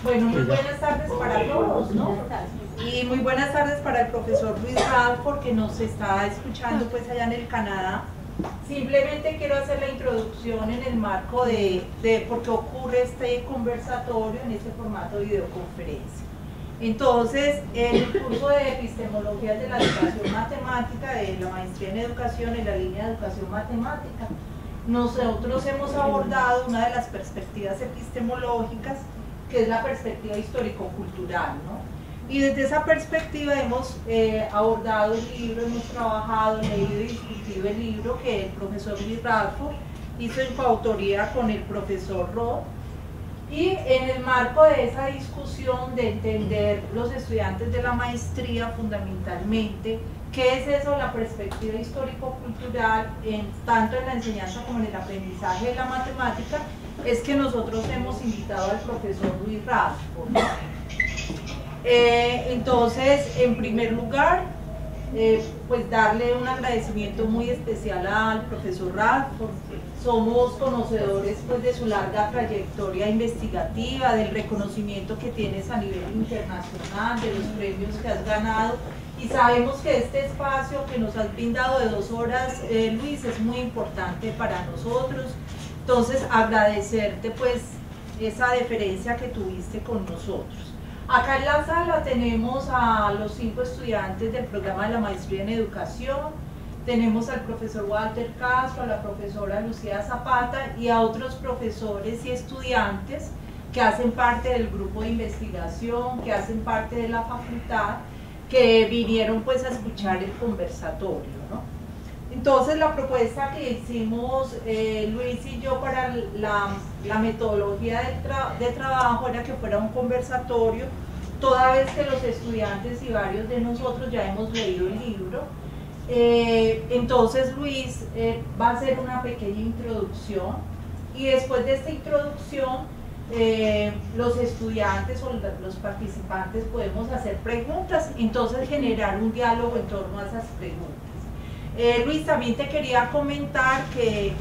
Bueno, muy buenas tardes para todos, ¿no? Y muy buenas tardes para el profesor Luis Radford, que nos está escuchando pues allá en el Canadá. Simplemente quiero hacer la introducción en el marco de por qué ocurre este conversatorio en este formato de videoconferencia. Entonces, el curso de epistemología de la educación matemática, de la maestría en educación, en la línea de educación matemática, nosotros hemos abordado una de las perspectivas epistemológicas, que es la perspectiva histórico-cultural, ¿no? Y desde esa perspectiva hemos abordado el libro, hemos trabajado, leído y discutido el libro que el profesor Luis Radford hizo en coautoría con el profesor Roth. Y en el marco de esa discusión de entender los estudiantes de la maestría fundamentalmente, ¿qué es eso, la perspectiva histórico-cultural, tanto en la enseñanza como en el aprendizaje de la matemática? Es que nosotros hemos invitado al profesor Luis Radford. Entonces, en primer lugar, pues darle un agradecimiento muy especial al profesor Radford. Somos conocedores pues de su larga trayectoria investigativa, del reconocimiento que tienes a nivel internacional, de los premios que has ganado, y sabemos que este espacio que nos has brindado de 2 horas, Luis, es muy importante para nosotros. Entonces, agradecerte pues esa deferencia que tuviste con nosotros. Acá en la sala tenemos a los 5 estudiantes del programa de la maestría en educación, tenemos al profesor Walter Castro, a la profesora Lucía Zapata y a otros profesores y estudiantes que hacen parte del grupo de investigación, que hacen parte de la facultad, que vinieron pues a escuchar el conversatorio, ¿no? Entonces, la propuesta que hicimos Luis y yo para la metodología de trabajo era que fuera un conversatorio, toda vez que los estudiantes y varios de nosotros ya hemos leído el libro. Entonces Luis va a hacer una pequeña introducción, y después de esta introducción los estudiantes o los participantes podemos hacer preguntas, entonces generar un diálogo en torno a esas preguntas. Luis, también te quería comentar que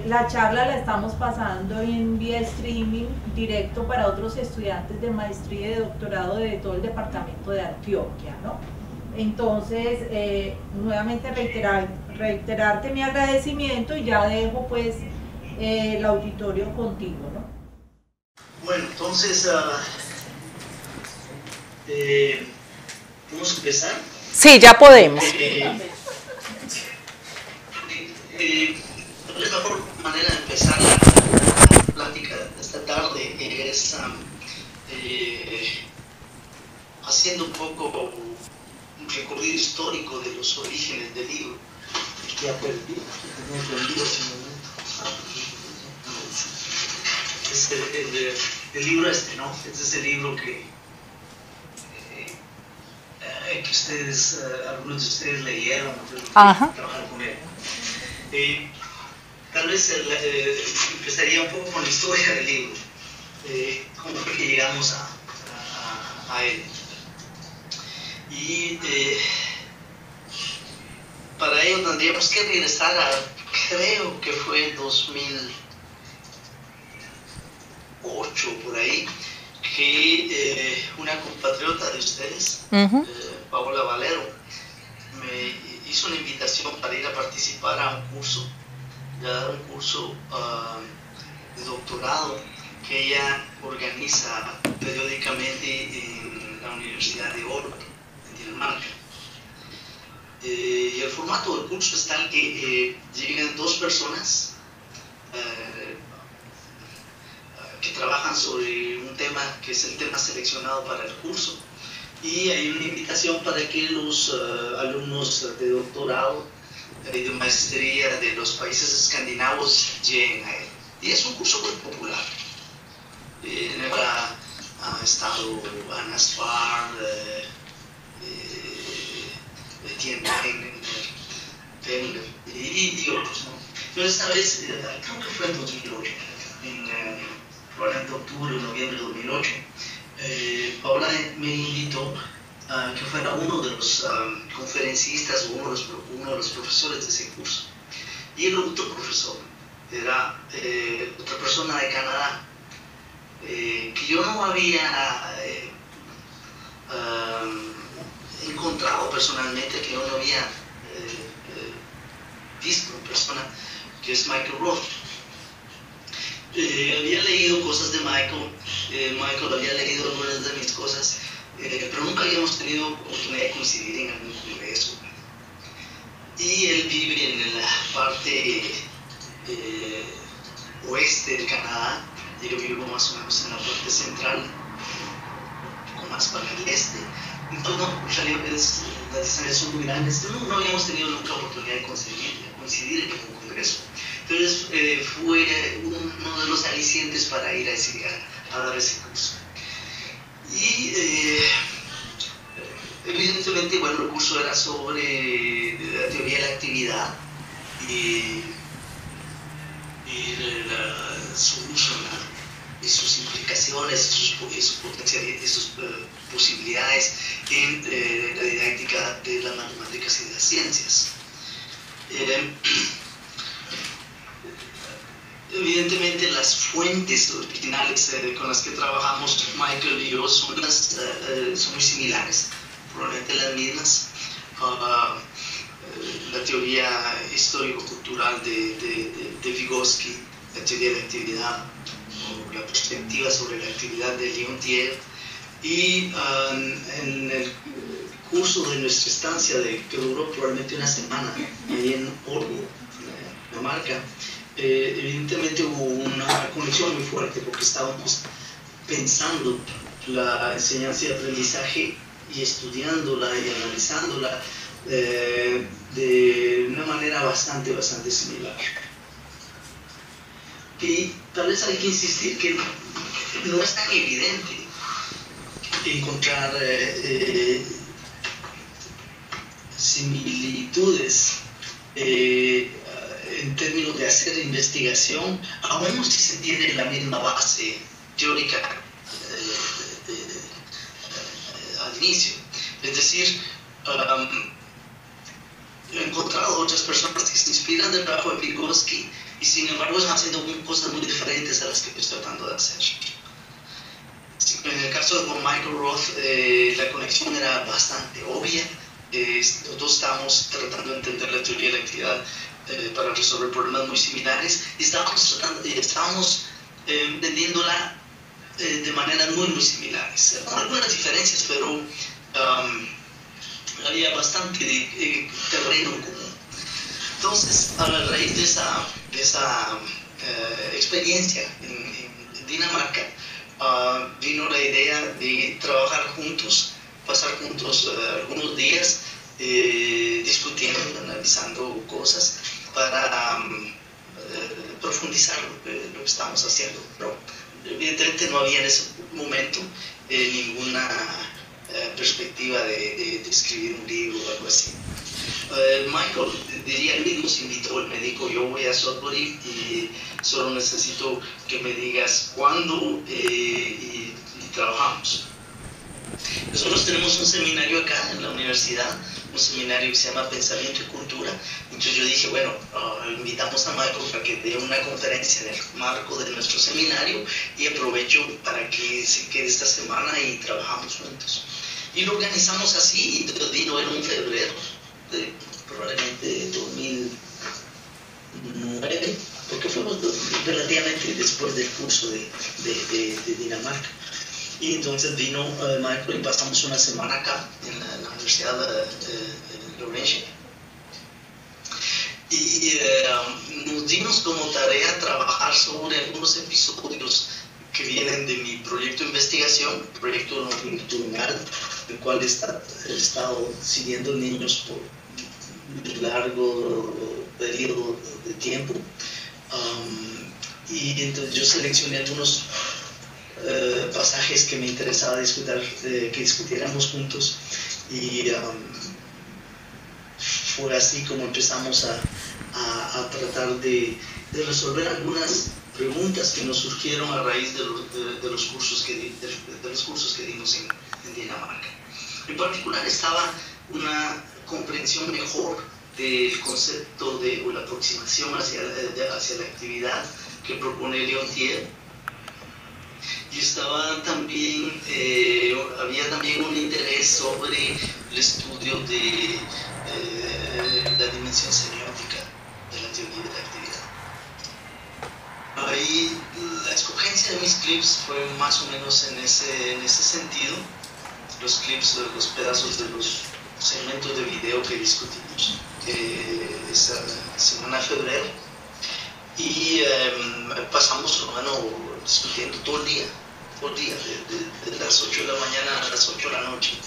la charla la estamos pasando en vía streaming directo para otros estudiantes de maestría y de doctorado de todo el departamento de Antioquia, ¿no? Entonces, nuevamente reiterarte mi agradecimiento, y ya dejo pues el auditorio contigo, ¿no? Bueno, entonces, ¿podemos empezar? Sí, ya podemos. La mejor manera de empezar la plática de esta tarde es haciendo un poco un recorrido histórico de los orígenes del libro. Ya perdí, no entendí ese momento. El libro ¿no? Este es el libro que ustedes, algunos de ustedes leyeron, trabajar con él. Tal vez empezaría un poco con la historia del libro, cómo fue que llegamos a él. Y para ello tendríamos que regresar a, creo que fue en 2008 por ahí, que una compatriota de ustedes, Paola Valero, me hizo una invitación para ir a participar a un curso, un curso de doctorado que ella organiza periódicamente en la Universidad de Oregon, en Dinamarca. Y el formato del curso es tal que llegan 2 personas que trabajan sobre un tema que es el tema seleccionado para el curso, y hay una invitación para que los alumnos de doctorado y de maestría de los países escandinavos lleguen a él. Y es un curso muy popular. En él ha estado Anna Spar, Etienne Wenger y otros, ¿no? Entonces, esta vez, creo que fue en 2008, probablemente octubre o noviembre de 2008, Paola me invitó a que fuera uno de los conferencistas o uno de los profesores de ese curso. Y el otro profesor era otra persona de Canadá, que yo no había encontrado personalmente, que yo no había visto en persona, que es Michael Roth. Había leído cosas de Michael, Michael había leído algunas de mis cosas, pero nunca habíamos tenido oportunidad de coincidir en algún congreso. Y él vive en la parte oeste del Canadá, y yo vivo más o menos en la parte central, o más para el este. Entonces, no, en realidad las distancias son muy grandes. No habíamos tenido nunca oportunidad de coincidir en un congreso. Entonces, fue uno de los alicientes para ir a dar ese curso. Y evidentemente, bueno, el curso era sobre la teoría de la actividad y su uso, y sus implicaciones, sus posibilidades en la didáctica de las matemáticas y de las ciencias. Evidentemente las fuentes originales con las que trabajamos Michael y yo son muy similares, probablemente las mismas. La teoría histórico-cultural de Vygotsky, la teoría de actividad, o la perspectiva sobre la actividad de Leontief, y en el curso de nuestra estancia, que duró probablemente una semana, ahí en Årbo, Dinamarca, evidentemente hubo una conexión muy fuerte porque estábamos pensando la enseñanza y aprendizaje y estudiándola y analizándola de una manera bastante similar. Y tal vez hay que insistir que no es tan evidente encontrar similitudes en términos de hacer investigación, aún si se tiene la misma base teórica al inicio. Es decir, he encontrado otras personas que se inspiran del trabajo de Vygotsky y sin embargo están haciendo cosas muy diferentes a las que estoy tratando de hacer. En el caso de Michael Roth, la conexión era bastante obvia. Los dos estábamos tratando de entender la teoría de la actividad para resolver problemas muy similares y estábamos entendiéndola de maneras muy similares, con algunas diferencias, pero había bastante terreno en común. Entonces, a la raíz de esa experiencia en Dinamarca, vino la idea de trabajar juntos, pasar juntos algunos días discutiendo, analizando cosas para profundizar lo que estamos haciendo. Pero evidentemente no había en ese momento ninguna perspectiva de escribir un libro o algo así. Michael, diría él, nos invitó, él me dijo, yo voy a Sudbury y solo necesito que me digas cuándo y trabajamos. Nosotros tenemos un seminario acá en la universidad, un seminario que se llama Pensamiento y Cultura. Entonces yo dije, bueno, invitamos a Michael para que dé una conferencia en el marco de nuestro seminario y aprovecho para que se quede esta semana y trabajamos juntos. Y lo organizamos así, y vino en un febrero, probablemente 2009, porque fuimos relativamente después del curso de Dinamarca. Y entonces vino Michael y pasamos una semana acá en la Universidad de Laurentian. Y nos dimos como tarea trabajar sobre algunos episodios que vienen de mi proyecto de investigación, proyecto longitudinal, el cual he estado siguiendo niños por un largo periodo de tiempo. Y entonces yo seleccioné algunos pasajes que me interesaba que discutiéramos juntos y fue así como empezamos a tratar de resolver algunas preguntas que nos surgieron a raíz de los cursos que dimos en Dinamarca. En particular estaba una comprensión mejor del concepto o la aproximación hacia la actividad que propone Leontief, y estaba también, había también un interés sobre el estudio de la dimensión semiótica de la teoría de la actividad. Ahí la escogencia de mis clips fue más o menos en ese sentido. Los clips, los pedazos de los segmentos de video que discutimos esa semana de febrero, y pasamos, bueno, discutiendo todo el día, de las 8 de la mañana a las 8 de la noche.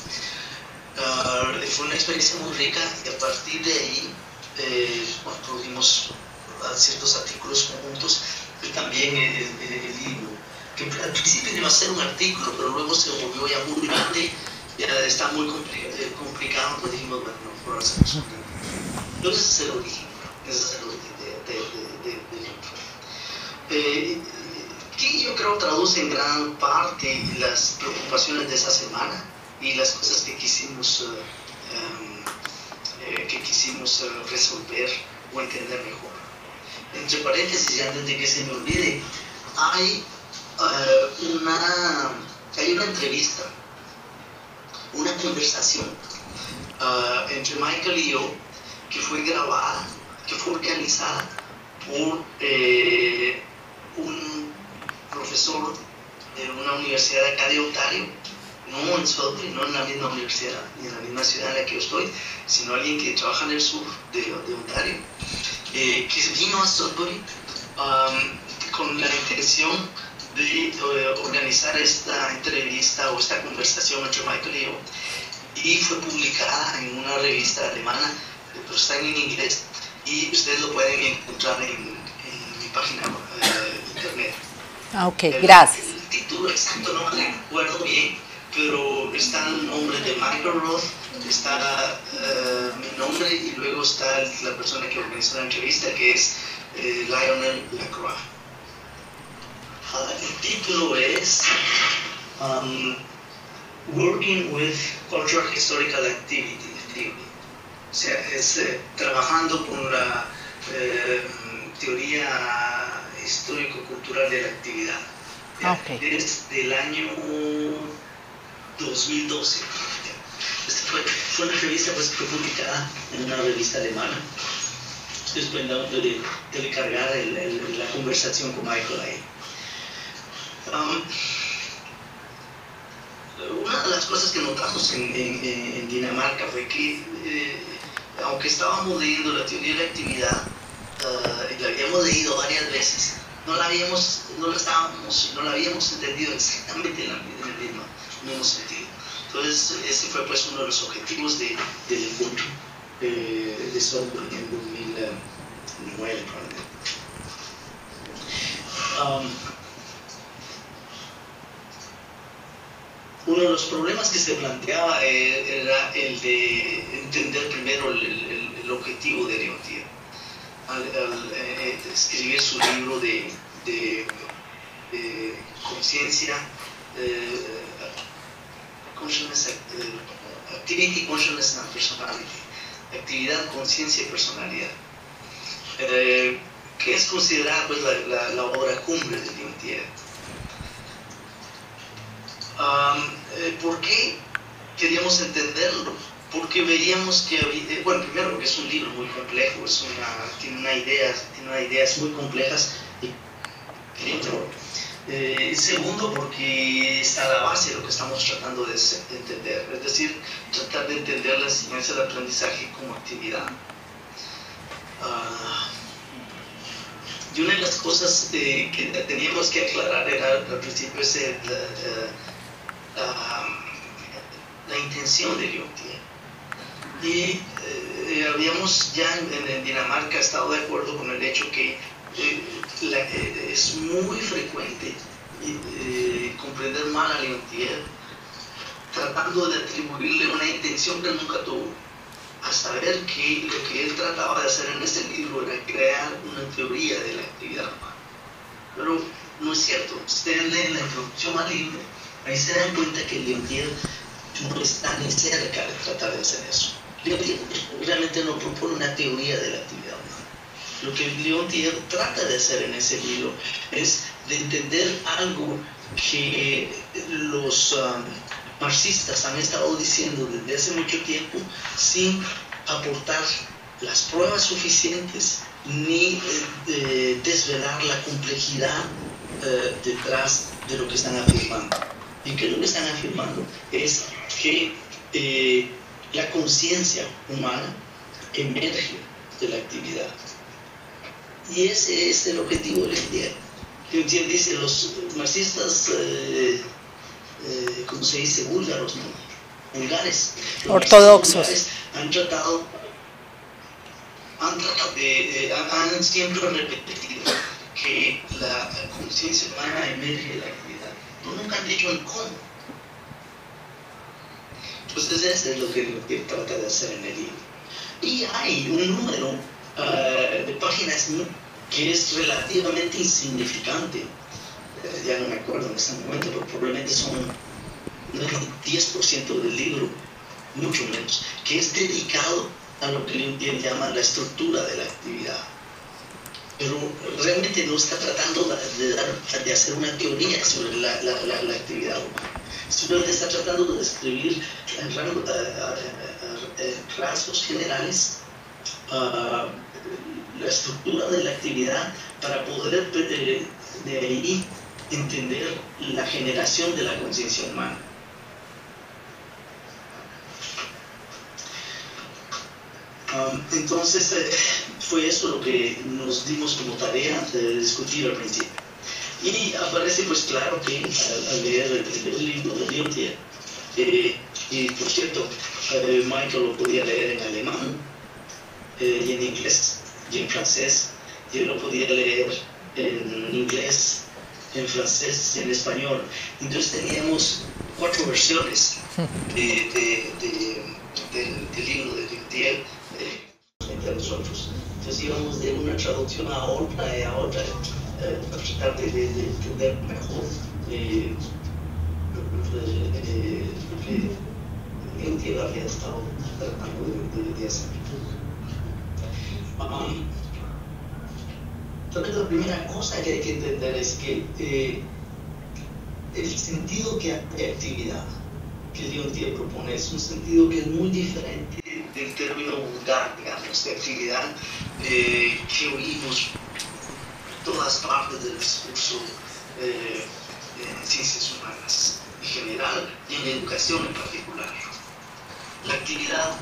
Fue una experiencia muy rica, y a partir de ahí produjimos ciertos artículos conjuntos, y también el libro, que al principio iba a ser un artículo, pero luego se volvió ya muy grande, ya está muy complicado, pues dijimos, bueno, no puedo hacer eso. Entonces ese es el origen, que yo creo traduce en gran parte las preocupaciones de esa semana y las cosas que quisimos resolver o entender mejor. Entre paréntesis, antes de que se me olvide, hay una entrevista, una conversación entre Michael y yo, que fue grabada, que fue organizada por un profesor de una universidad de acá de Ontario, no en Sudbury, no en la misma universidad, ni en la misma ciudad en la que yo estoy, sino alguien que trabaja en el sur de Ontario, que vino a Sudbury con la intención de organizar esta entrevista o esta conversación entre Michael y yo, y fue publicada en una revista alemana, pero está en inglés, y ustedes lo pueden encontrar en mi página internet. Ok, gracias. El título exacto no me recuerdo bien, pero está el nombre de Michael Roth, está mi nombre, y luego está la persona que organizó la entrevista, que es Lionel Lacroix. El título es Working with Cultural Historical Activity Theory. O sea, es trabajando con la teoría histórico-cultural de la actividad. Okay. Desde el año 2012. Fue una revista, pues, que fue publicada en una revista alemana. Después de cargar la conversación con Michael ahí. Una de las cosas que notamos en Dinamarca fue que, aunque estábamos leyendo la teoría de la actividad, y la habíamos leído varias veces, no la habíamos entendido exactamente en el mismo sentido. Entonces, ese fue, pues, uno de los objetivos del encuentro de Sudbury en 2009, probablemente. Uno de los problemas que se planteaba era el de entender primero el objetivo de Leontief. Al escribir su libro de conciencia, Activity, Consciousness and Personality, actividad, conciencia y personalidad, que es considerada, pues, la obra cumbre de Leontief. ¿Por qué queríamos entenderlo? Porque veíamos que bueno, primero porque es un libro muy complejo, tiene ideas muy complejas, segundo porque está a la base de lo que estamos tratando de entender, es decir, tratar de entender la enseñanza del aprendizaje como actividad. Y una de las cosas que teníamos que aclarar era al principio la intención de Leontief. Y habíamos ya en Dinamarca estado de acuerdo con el hecho que es muy frecuente comprender mal a Leontief, tratando de atribuirle una intención que nunca tuvo, a saber que lo que él trataba de hacer en ese libro era crear una teoría de la actividad humana. Pero no es cierto. Ustedes leen la introducción al libro, ahí se dan cuenta que Leontief no está ni cerca de tratar de hacer eso. Leontief realmente no propone una teoría de la actividad humana. Lo que Leontief trata de hacer en ese libro es de entender algo que los marxistas han estado diciendo desde hace mucho tiempo sin aportar las pruebas suficientes ni desvelar la complejidad detrás de lo que están afirmando. ¿Y qué es lo que están afirmando? Es que la conciencia humana emerge de la actividad. Y ese es el objetivo de Leontief. Leontief dice, los marxistas, ¿cómo se dice? Búlgaros, ¿no? Vulgares. Ortodoxos. Han siempre repetido que la conciencia humana emerge de la actividad. No, nunca han dicho el cómo. Entonces eso es lo que trata de hacer en el libro. Y hay un número de páginas que es relativamente insignificante. Ya no me acuerdo en este momento, pero probablemente son el 10% del libro, mucho menos, que es dedicado a lo que Leontief llama la estructura de la actividad. Pero realmente no está tratando de hacer una teoría sobre la actividad humana. Simplemente está tratando de describir rasgos generales la estructura de la actividad para poder de ahí entender la generación de la conciencia humana. Entonces fue eso lo que nos dimos como tarea de discutir al principio. Y aparece pues claro que al leer el libro de Leontief, y por cierto, Michael lo podía leer en alemán, y en inglés, y en francés, y él lo podía leer en inglés, en francés y en español. Entonces teníamos 4 versiones del libro de Leontief entre nosotros. Entonces íbamos de una traducción a otra y a otra para tratar de entender mejor lo que Leontief había estado tratando de hacer. Entonces la primera cosa que hay que entender es que el sentido de actividad que Leontief propone es un sentido que es muy diferente del término vulgar, digamos, de actividad que oímos en todas partes del discurso en ciencias humanas en general y en educación en particular. La actividad,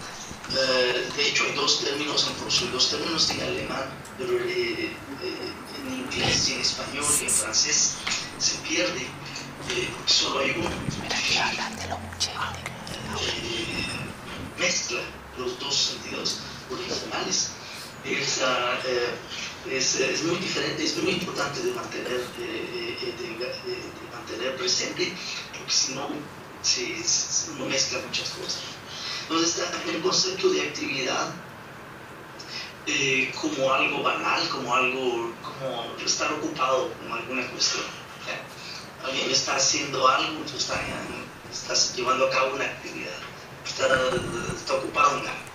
de hecho hay 2 términos en ruso y 2 términos en alemán, pero en inglés y en español y en francés se pierde porque solo hay uno. Mezcla los 2 sentidos originales. Es muy diferente, es muy importante de mantener presente, porque si no, uno mezcla muchas cosas. Entonces está el concepto de actividad como algo banal, como estar ocupado con alguna cuestión. Alguien está haciendo algo, tú estás llevando a cabo una actividad, está ocupado en algo.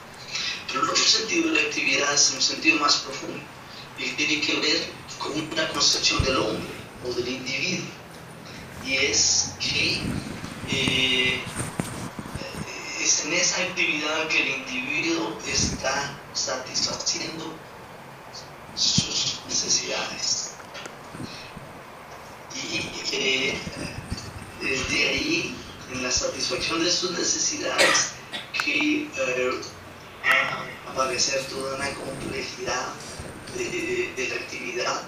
Pero el otro sentido de la actividad es un sentido más profundo y tiene que ver con una concepción del hombre o del individuo. Y es que es en esa actividad que el individuo está satisfaciendo sus necesidades. Y de ahí, en la satisfacción de sus necesidades, que va a aparecer toda una complejidad de la actividad,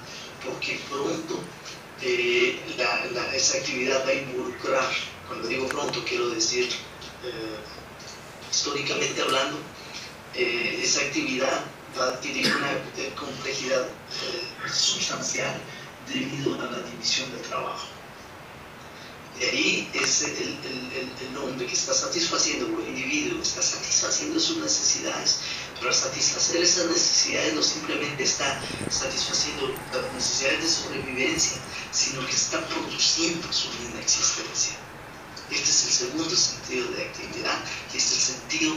porque pronto esa actividad va a involucrar, cuando digo pronto quiero decir históricamente hablando, esa actividad va a adquirir una complejidad sustancial debido a la división del trabajo. De ahí es el hombre que está satisfaciendo, o el individuo que está satisfaciendo sus necesidades. Pero al satisfacer esas necesidades no simplemente está satisfaciendo las necesidades de sobrevivencia, sino que está produciendo su misma existencia. Este es el segundo sentido de actividad, y este es el sentido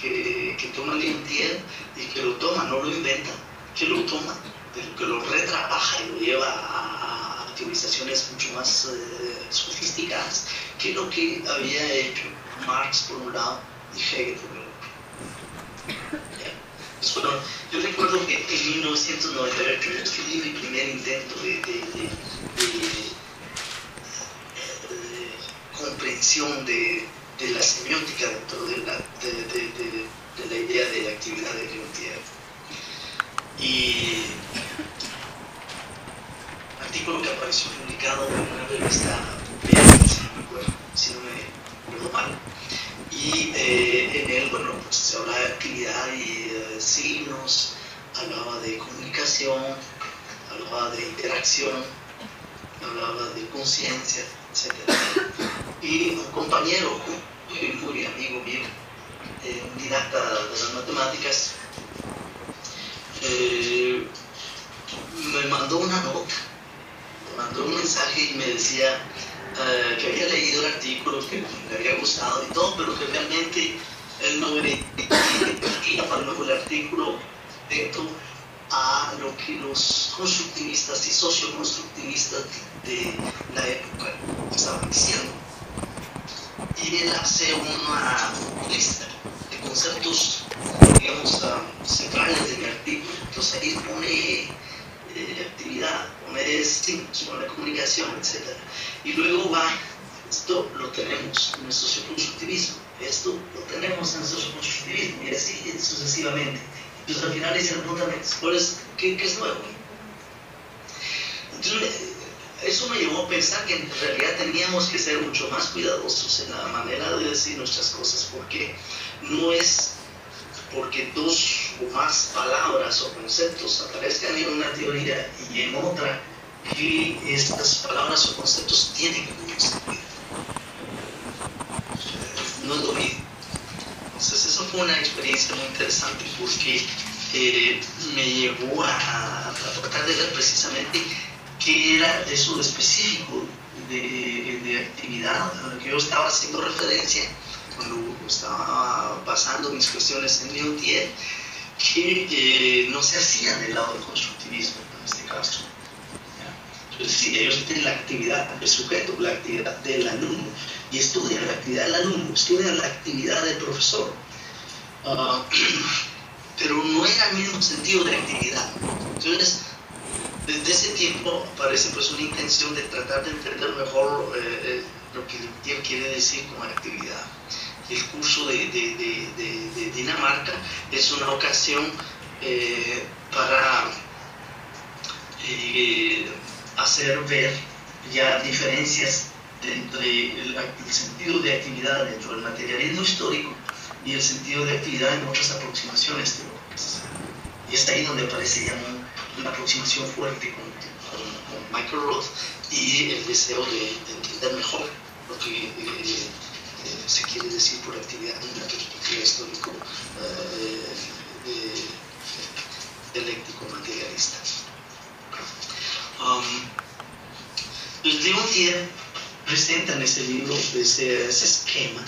que toma Leontief y que lo toma no no lo inventa, que lo toma, pero que lo retrabaja y lo lleva a teorizaciones mucho más sofisticadas que lo que había hecho Marx por un lado y Hegel por el otro. Pues bueno, yo recuerdo que en 1998 yo escribí mi primer intento de comprensión de la semiótica dentro de la idea de la actividad de Leontief. Y artículo que apareció publicado en una revista, si no me acuerdo mal. Y en él, bueno, pues se hablaba de actividad y signos, hablaba de comunicación, hablaba de interacción, hablaba de conciencia, etc. Y un compañero, muy amigo mío, un didacta de las matemáticas, me mandó una nota, me mandó un mensaje y me decía que había leído el artículo, que le había gustado y todo, pero que realmente él no veía para luego el artículo dentro a lo que los constructivistas y socioconstructivistas de la época estaban diciendo. Y él hace una lista de conceptos, digamos, centrales de mi artículo. Entonces ahí pone actividad, pone signos, pone comunicación, etc. Y luego va, esto lo tenemos en el socioconstructivismo, esto lo tenemos en el socioconstructivismo, y así sucesivamente. Entonces al final dice, ¿qué es nuevo? Entonces, eso me llevó a pensar que en realidad teníamos que ser mucho más cuidadosos en la manera de decir nuestras cosas, porque no es porque dos o más palabras o conceptos aparezcan en una teoría y en otra que estas palabras o conceptos tienen un sentido. No es lo mismo. Entonces eso fue una experiencia muy interesante porque me llevó a tratar de ver precisamente qué era eso específico de actividad a lo que yo estaba haciendo referencia cuando estaba basando mis cuestiones en Leontief, que no se hacían del lado del constructivismo en este caso. Entonces, sí, ellos tienen la actividad del sujeto, la actividad del alumno, y estudian la actividad del alumno, estudian la actividad del profesor, pero no era el mismo sentido de actividad. Entonces, desde ese tiempo aparece pues una intención de tratar de entender mejor lo que Leontief quiere decir con actividad. El curso de Dinamarca es una ocasión para hacer ver ya diferencias entre el sentido de actividad dentro del materialismo histórico y el sentido de actividad en otras aproximaciones teóricas. Y está ahí donde aparece ya una aproximación fuerte con Michael Roth y el deseo de entender mejor lo que se quiere decir por actividad en una perspectiva histórico dialéctico materialista. Leontief presenta en ese libro ese esquema,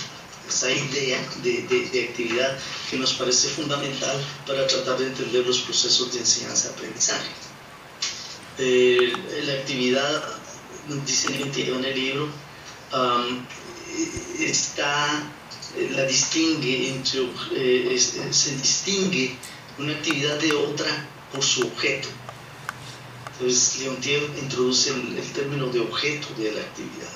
esa idea de actividad que nos parece fundamental para tratar de entender los procesos de enseñanza-aprendizaje. La actividad, dice Leontief en el libro, se distingue una actividad de otra por su objeto. Entonces Leontief introduce el término de objeto de la actividad.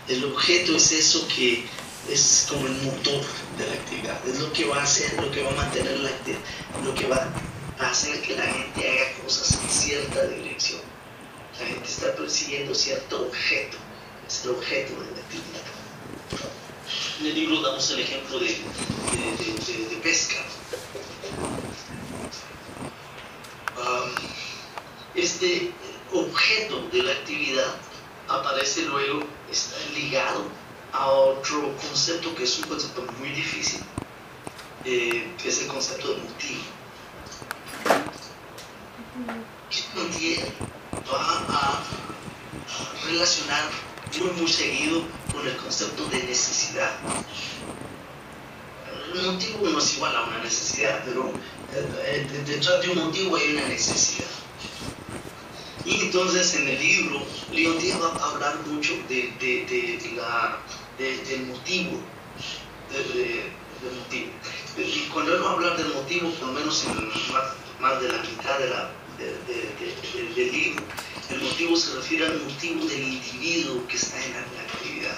El objeto es eso que es como el motor de la actividad, es lo que va a hacer, lo que va a mantener la actividad, lo que va a hacer que la gente haga cosas en cierta dirección. La gente está persiguiendo cierto objeto, es el objeto de la actividad. En el libro damos el ejemplo de pesca. Este objeto de la actividad aparece luego, está ligado a otro concepto que es un concepto muy difícil, que es el concepto de motivo. Leontief va a relacionar muy seguido con el concepto de necesidad. El motivo no es igual a una necesidad, pero detrás de un motivo hay una necesidad. Y entonces en el libro, Leon Tier va a hablar mucho del motivo. Del motivo. Y cuando él va a hablar del motivo, por lo menos en más de la mitad del libro, el motivo se refiere al motivo del individuo que está en la actividad.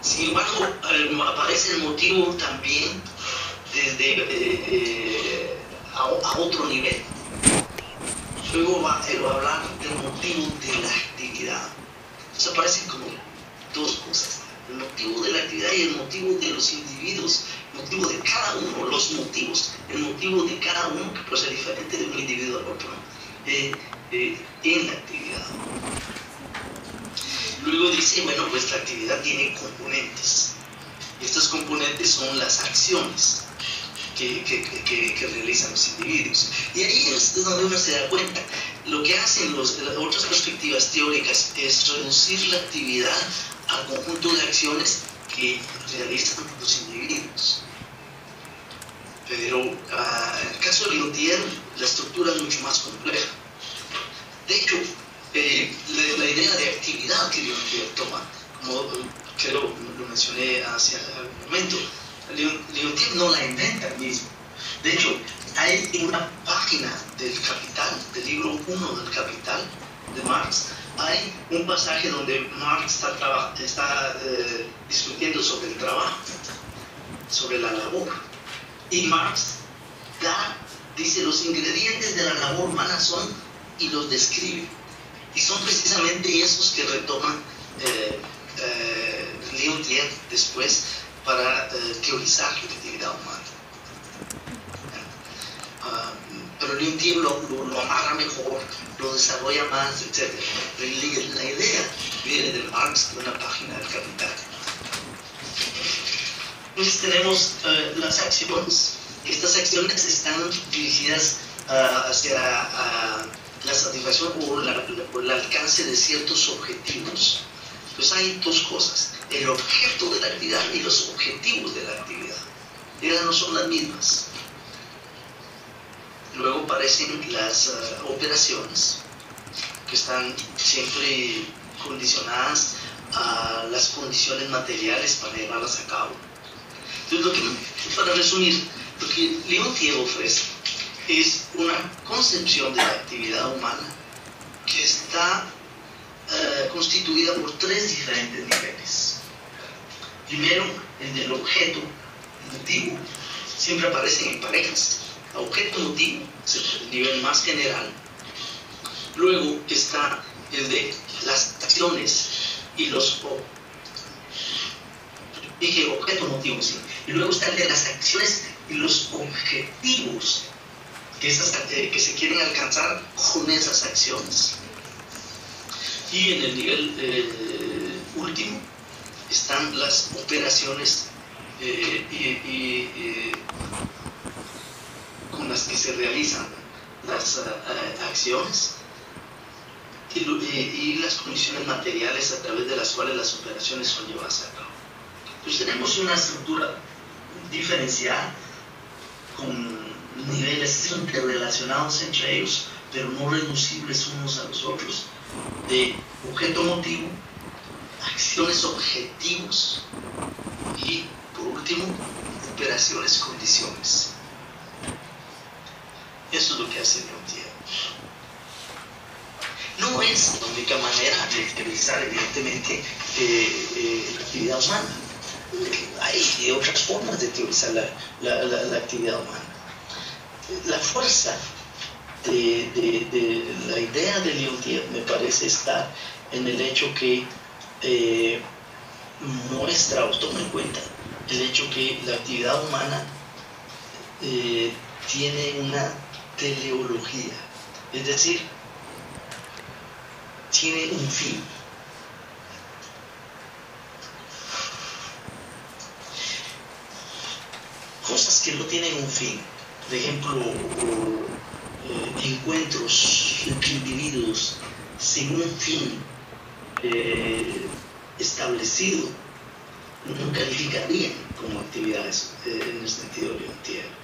Sin embargo, aparece el motivo también desde a otro nivel. Luego él va a hablar del motivo de la actividad. Entonces aparecen como dos cosas: el motivo de la actividad y el motivo de los individuos, el motivo de cada uno, los motivos, el motivo de cada uno que puede ser diferente de un individuo al otro en la actividad. Luego dice, bueno, pues la actividad tiene componentes. Estos componentes son las acciones que realizan los individuos. Y ahí es donde uno se da cuenta. Lo que hacen otras perspectivas teóricas es reducir la actividad al conjunto de acciones que realizan los individuos. Pero en el caso de Leon Tier, la estructura es mucho más compleja. De hecho, la idea de actividad que Leon Tier toma, como que lo mencioné hace un momento, Leon Tier no la inventa él mismo. De hecho, hay una página del Capital, del libro 1 del Capital de Marx, hay un pasaje donde Marx está discutiendo sobre el trabajo, sobre la labor. Y Marx dice los ingredientes de la labor humana son, y los describe. Y son precisamente esos que retoman Leon Tier después para teorizar la actividad humana. Pero Leon Tier lo amarra mejor, lo desarrolla más, etc. La idea viene de Marx, de una página del Capital. Entonces tenemos las acciones. Estas acciones están dirigidas hacia la satisfacción o el alcance de ciertos objetivos. Entonces hay dos cosas: el objeto de la actividad y los objetivos de la actividad. Ellas no son las mismas. Luego aparecen las operaciones, que están siempre condicionadas a las condiciones materiales para llevarlas a cabo. Entonces, para resumir, lo que Leon Tier ofrece es una concepción de la actividad humana que está constituida por tres diferentes niveles. Primero, el del objeto, el motivo, siempre aparecen en parejas. Objeto, motivo, es el nivel más general. Luego está el de las acciones y los objeto, motivo, sí. Y luego está el de las acciones y los objetivos que se quieren alcanzar con esas acciones. Y en el nivel último están las operaciones con las que se realizan las acciones y las condiciones materiales a través de las cuales las operaciones son llevadas a cabo. Entonces tenemos una estructura diferenciada con niveles interrelacionados entre ellos, pero no reducibles unos a los otros, de objeto, motivo, acciones, objetivos y, por último, operaciones, condiciones. Eso es lo que hace Leon Tier. No es la única manera de teorizar, evidentemente, la actividad humana. Hay otras formas de teorizar la actividad humana. La fuerza de la idea de Leon Tier me parece estar en el hecho que muestra o toma en cuenta el hecho que la actividad humana tiene una teleología, es decir, tiene un fin. Cosas que no tienen un fin, por ejemplo, encuentros entre individuos sin un fin establecido, nunca calificarían como actividades en el sentido leontiano.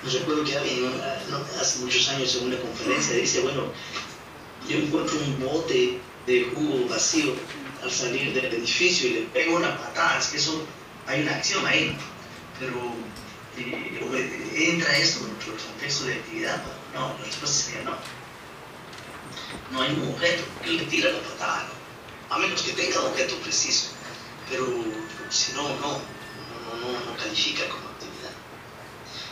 Recuerdo que hace muchos años en una conferencia dice, bueno, yo encuentro un bote de jugo vacío al salir del edificio y le pego una patada, es que eso, hay una acción ahí, ¿no? Pero ¿entra esto en nuestro contexto de actividad? No, la respuesta sería no. No hay un objeto que le tira la patada, ¿no? A menos que tenga un objeto preciso, pero si no, no califica como actividad.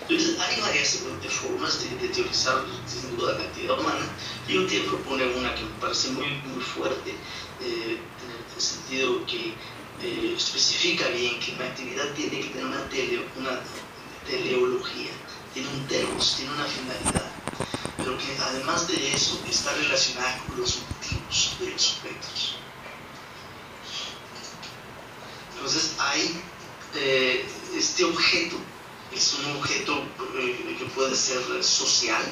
Entonces, hay varias formas de teorizar sin duda la actividad humana. Yo te propone una que me parece muy fuerte, en el sentido que especifica bien que una actividad tiene que tener una teleología, tiene un telos, tiene una finalidad, pero que además de eso está relacionada con los motivos de los sujetos. Entonces hay este objeto, es un objeto que puede ser social,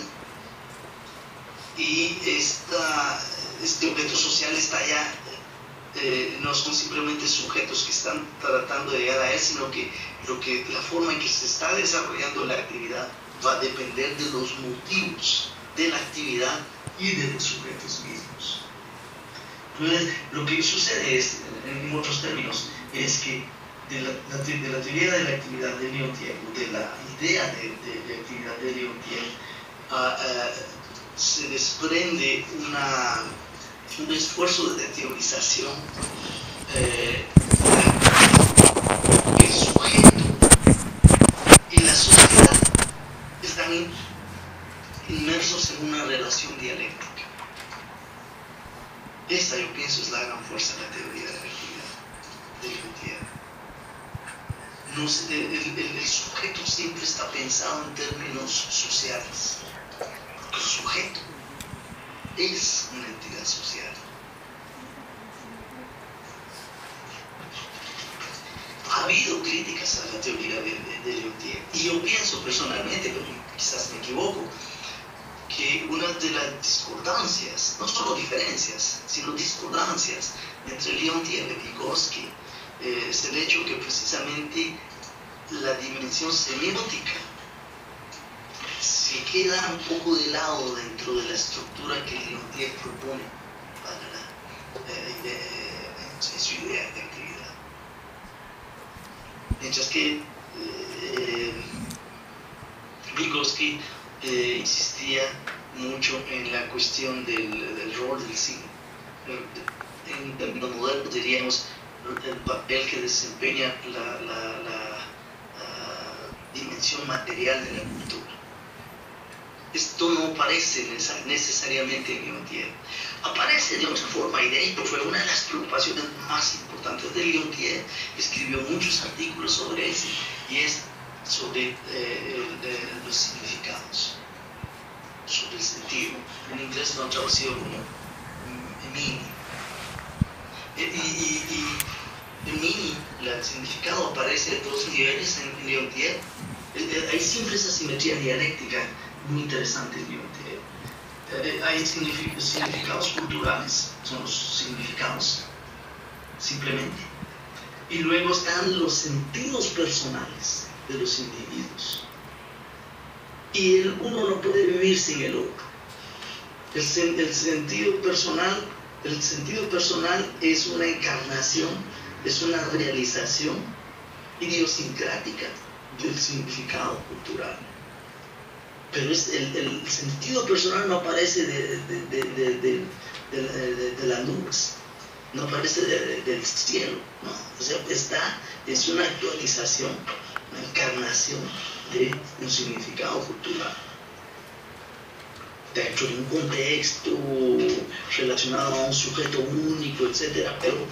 y este objeto social está ya, no son simplemente sujetos que están tratando de llegar a él, sino que la forma en que se está desarrollando la actividad va a depender de los motivos de la actividad y de los sujetos mismos. Entonces, lo que sucede es, en otros términos, es que de la teoría de la actividad de Leontief, de la idea de actividad de Leontief, se desprende un esfuerzo de teorización. El sujeto y la sociedad están inmersos en una relación dialéctica. Esta, yo pienso, es la gran fuerza de la teoría de la actividad de Leontief. El sujeto siempre está pensado en términos sociales. El sujeto es una entidad social. Ha habido críticas a la teoría de Leontief, y yo pienso personalmente, pero quizás me equivoco, que una de las discordancias, no solo diferencias, sino discordancias entre Leontief y Vygotsky es el hecho que precisamente la dimensión semiótica se queda un poco de lado dentro de la estructura que Leontief propone para su idea de actividad. Mientras que Vygotsky insistía mucho en la cuestión del rol del signo. En términos modernos diríamos el papel que desempeña la dimensión material de la cultura. Esto no aparece necesariamente en Leontief. Aparece de otra forma, y de hecho fue una de las preocupaciones más importantes de Leontief. Escribió muchos artículos sobre eso, y es sobre los significados, sobre el sentido. En inglés lo han traducido como meaning. Y meaning, el significado, aparece en dos niveles en Leontief. Hay siempre esa simetría dialéctica muy interesante en Leontief. Hay significados culturales, son los significados, simplemente. Y luego están los sentidos personales de los individuos. Y el uno no puede vivir sin el otro. El sentido personal es una encarnación, es una realización idiosincrática del significado cultural. Pero el sentido personal no aparece de las nubes, no aparece del cielo, ¿no? O sea, es una actualización, una encarnación de un significado cultural dentro de un contexto relacionado a un sujeto único, etcétera, pero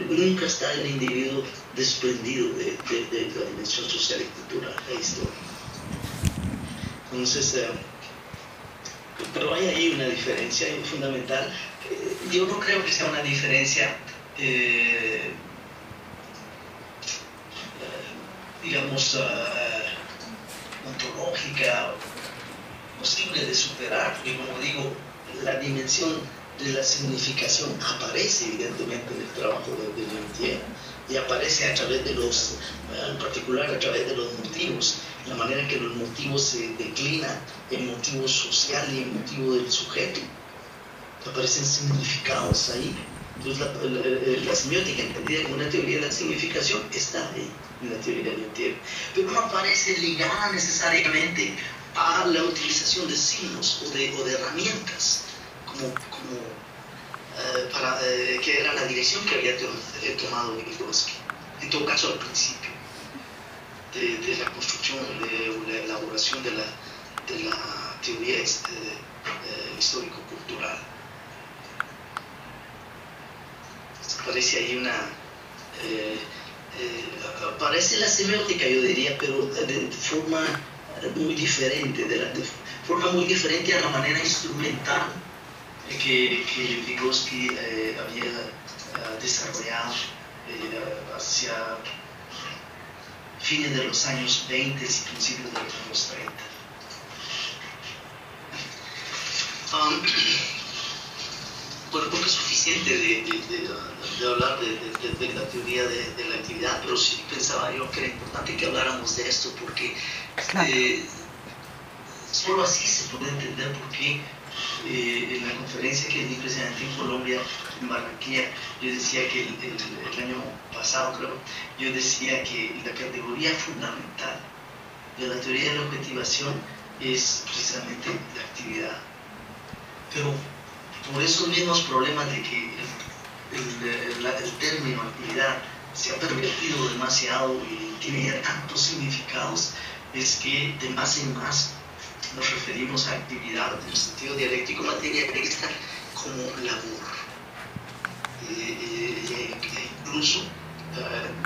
nunca está el individuo desprendido de la dimensión social y cultural de la historia. Entonces, pero hay ahí una diferencia fundamental. Yo no creo que sea una diferencia digamos ontológica, posible de superar, porque como digo, la dimensión de la significación aparece evidentemente en el trabajo de Lelutier y aparece a través de los, en particular a través de los motivos, la manera en que los motivos se declinan en motivo social y en motivo del sujeto. Aparecen significados ahí. Entonces la semiótica entendida como una teoría de la significación está ahí en la teoría de Lelutier, pero no aparece ligada necesariamente a la utilización de signos o de herramientas que era la dirección que había tomado Vygotsky, en todo caso al principio de la construcción, de la elaboración de la teoría histórico-cultural. Aparece ahí aparece la semiótica, yo diría, pero de forma muy diferente, a la manera instrumental que Vygotsky había desarrollado hacia fines de los años 20 y principios de los años 30. Bueno, porque es suficiente de hablar de la teoría de la actividad, pero sí pensaba yo que era importante que habláramos de esto, porque claro, solo así se puede entender por qué en la conferencia que di precisamente en Colombia, en Barranquilla, yo decía que el año pasado, creo, yo decía que la categoría fundamental de la teoría de la objetivación es precisamente la actividad. Pero por esos mismos problemas de que el término actividad se ha pervertido demasiado y tiene ya tantos significados, es que de más en más nos referimos a actividad en el sentido dialéctico materialista como labor. Incluso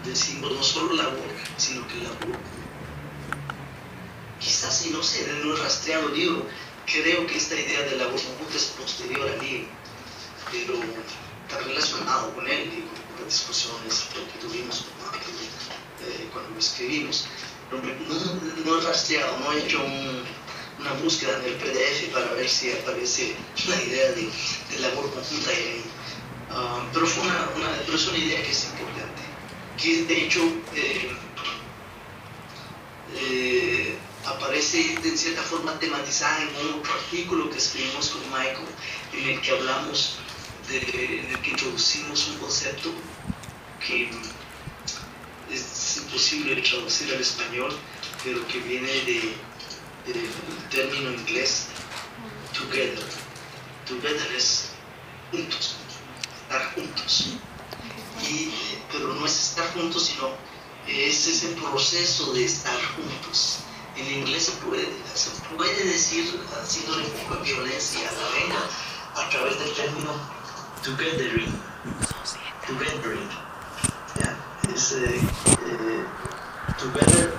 decimos no solo labor, sino que labor. Quizás, si no sé, en un rastreado libro, creo que esta idea de labor conjunta es posterior al libro, pero está relacionado con él y con las discusiones que tuvimos cuando lo escribimos. Pero no he rastreado, no he hecho una búsqueda en el PDF para ver si aparece la idea de labor conjunta ahí. Pero es una idea que es importante, que de hecho aparece de cierta forma tematizada en otro artículo que escribimos con Michael, en el que hablamos, en el que introducimos un concepto que es imposible de traducir al español, pero que viene del término inglés together. Together es juntos, estar juntos. Pero no es estar juntos, sino es ese proceso de estar juntos. En inglés se puede decir, haciéndole un poco de violencia a la lengua, a través del término togethering. ¿Ya? Es together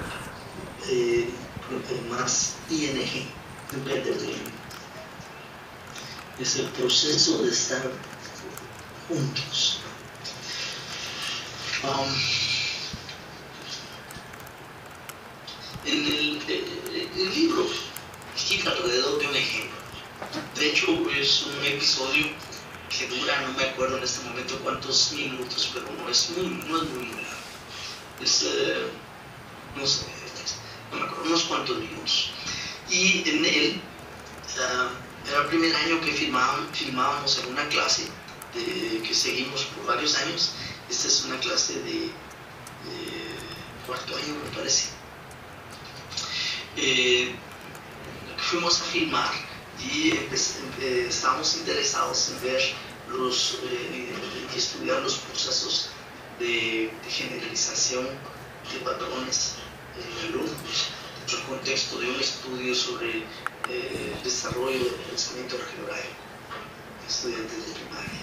más ing, togethering. Es el proceso de estar juntos. El libro gira alrededor de un ejemplo. De hecho, es un episodio que dura, no me acuerdo en este momento cuántos minutos, pero no es muy largo. Es, no sé, no me acuerdo, unos cuantos minutos. Y en él, era el primer año que filmábamos en una clase que seguimos por varios años. Esta es una clase de cuarto año, me parece. Fuimos a filmar y estábamos interesados en ver y estudiar los procesos de generalización de patrones en alumnos dentro del contexto de un estudio sobre el desarrollo del pensamiento algebraico de estudiantes de primaria.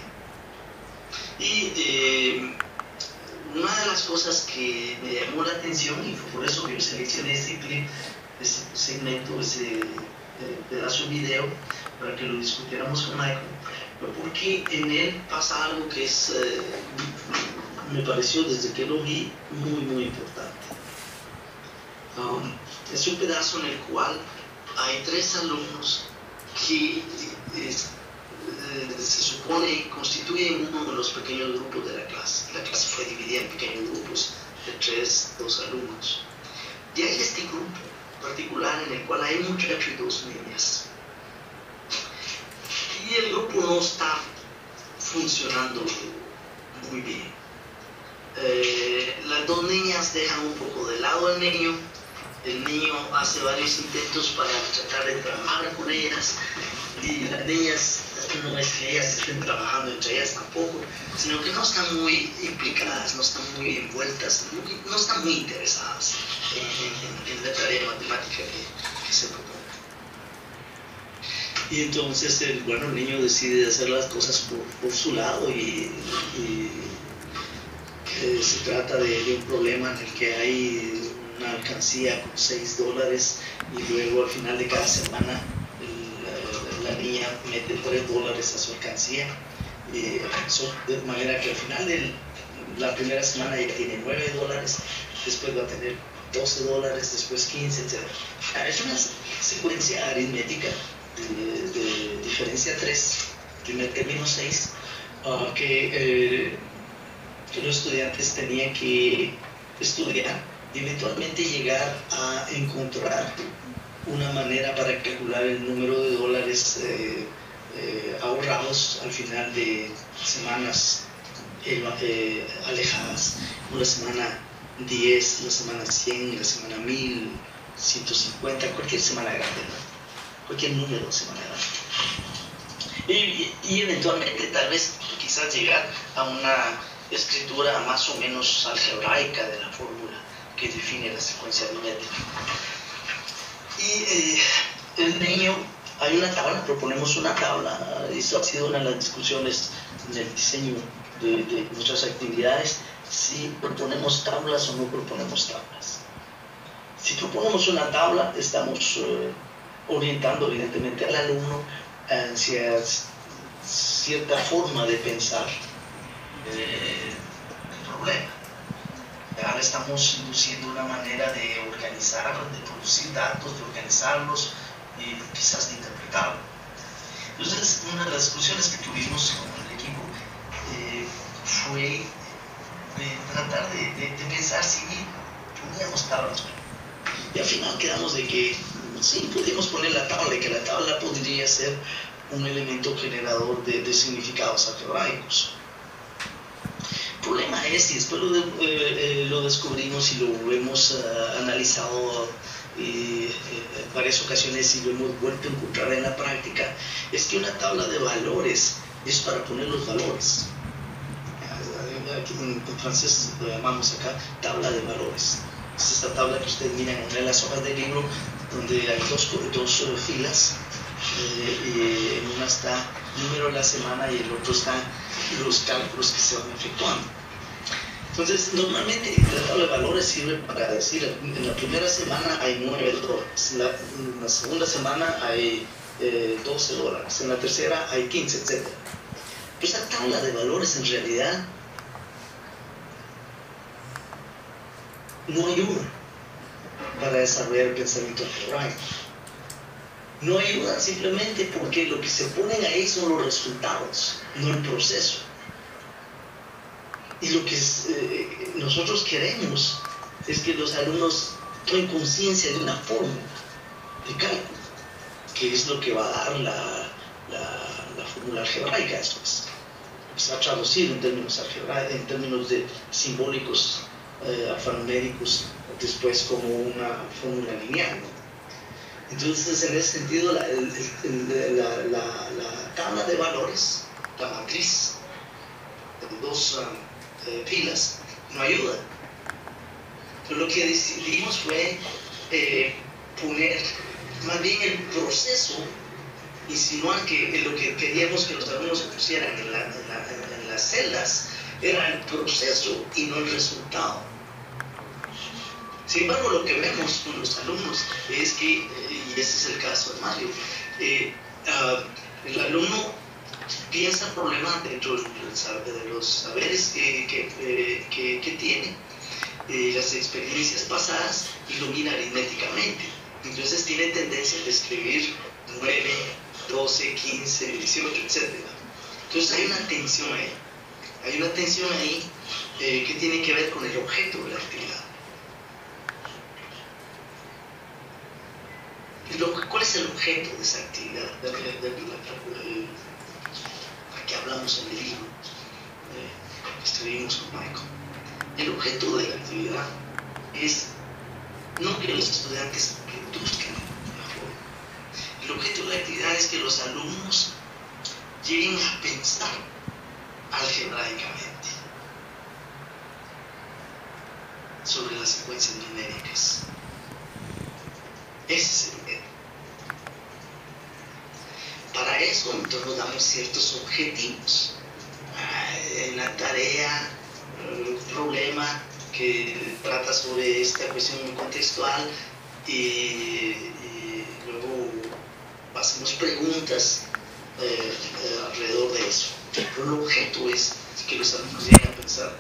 Y una de las cosas que me llamó la atención, y fue por eso que yo seleccioné este clip, ese segmento, ese pedazo de video, para que lo discutiéramos con Michael, porque en él pasa algo que es, me pareció desde que lo vi muy importante. Es un pedazo en el cual hay 3 alumnos que se supone constituye uno de los pequeños grupos de la clase. La clase fue dividida en pequeños grupos de 3, 2 alumnos. Y hay este grupo particular en el cual hay un muchacho y 2 niñas. Y el grupo no está funcionando muy bien. Las 2 niñas dejan un poco de lado al niño. El niño hace varios intentos para tratar de trabajar con ellas, y las niñas no es que ellas estén trabajando entre ellas tampoco, sino que no están muy implicadas, no están muy envueltas, no están muy interesadas en la tarea matemática que se propone. Y entonces el niño decide hacer las cosas por su lado, y se trata de un problema en el que hay una alcancía con $6, y luego al final de cada semana la niña mete $3 a su alcancía, de manera que al final de la primera semana ya tiene $9, después va a tener $12, después 15, etc. Es una secuencia aritmética de diferencia 3, primer término 6, que los estudiantes tenían que estudiar y eventualmente llegar a encontrar una manera para calcular el número de dólares ahorrados al final de semanas alejadas, la semana 10, la semana 100, la semana 1000, 150, cualquier semana grande, ¿no? Cualquier número de semana grande. Y eventualmente tal vez quizás llegar a una escritura más o menos algebraica de la fórmula que define la secuencia aritmética. Y el niño, hay una tabla, proponemos una tabla. Eso ha sido una de las discusiones en el diseño de nuestras actividades, si proponemos tablas o no proponemos tablas. Si proponemos una tabla, estamos orientando evidentemente al alumno hacia cierta forma de pensar el problema. Ahora estamos induciendo una manera de organizar, de producir datos, de organizarlos y quizás de interpretarlos. Entonces, una de las discusiones que tuvimos con el equipo fue tratar de pensar si poníamos tablas. Y al final quedamos de que sí, podíamos poner la tabla y que la tabla podría ser un elemento generador de significados algebraicos. El problema es, y después lo descubrimos y lo hemos analizado en varias ocasiones y lo hemos vuelto a encontrar en la práctica, es que una tabla de valores es para poner los valores. Aquí en francés lo llamamos acá tabla de valores. Es esta tabla que ustedes miran en una de las hojas del libro, donde hay dos filas, y en una está el número de la semana y el otro está los cálculos que se van efectuando. Entonces, normalmente la tabla de valores sirve para decir, en la primera semana hay $9, en la segunda semana hay $12, en la tercera hay 15, etc. Pues la tabla de valores en realidad no ayuda para desarrollar el pensamiento algebraico. No ayuda simplemente porque lo que se ponen ahí son los resultados, no el proceso. Y lo que nosotros queremos es que los alumnos tomen conciencia de una fórmula de cálculo, que es lo que va a dar la fórmula algebraica después. Se va a traducir en términos de simbólicos alfanuméricos después como una fórmula lineal, ¿no? Entonces, en ese sentido, la tabla de valores, la matriz de dos filas, no ayuda. Pero lo que decidimos fue poner más bien el proceso, insinuar que lo que queríamos que los alumnos se pusieran en las celdas era el proceso y no el resultado. Sin embargo, lo que vemos con los alumnos es que, y ese es el caso de Mario, el alumno piensa el problema dentro de los saberes que tiene, las experiencias pasadas, y lo mira aritméticamente. Entonces tiene tendencia a escribir 9, 12, 15, 18, etc. Entonces hay una tensión ahí. Hay una tensión ahí que tiene que ver con el objeto de la actividad. ¿Cuál es el objeto de esa actividad de la que hablamos en el libro que escribimos con Michael? El objeto de la actividad es no que los estudiantes reduzcan mejor. El objeto de la actividad es que los alumnos lleguen a pensar algebraicamente sobre las secuencias numéricas. Ese es el objeto. Para eso entonces nos damos ciertos objetivos. En la tarea, el problema que trata sobre esta cuestión contextual y luego hacemos preguntas alrededor de eso. Pero el objeto es que los alumnos lleguen a pensar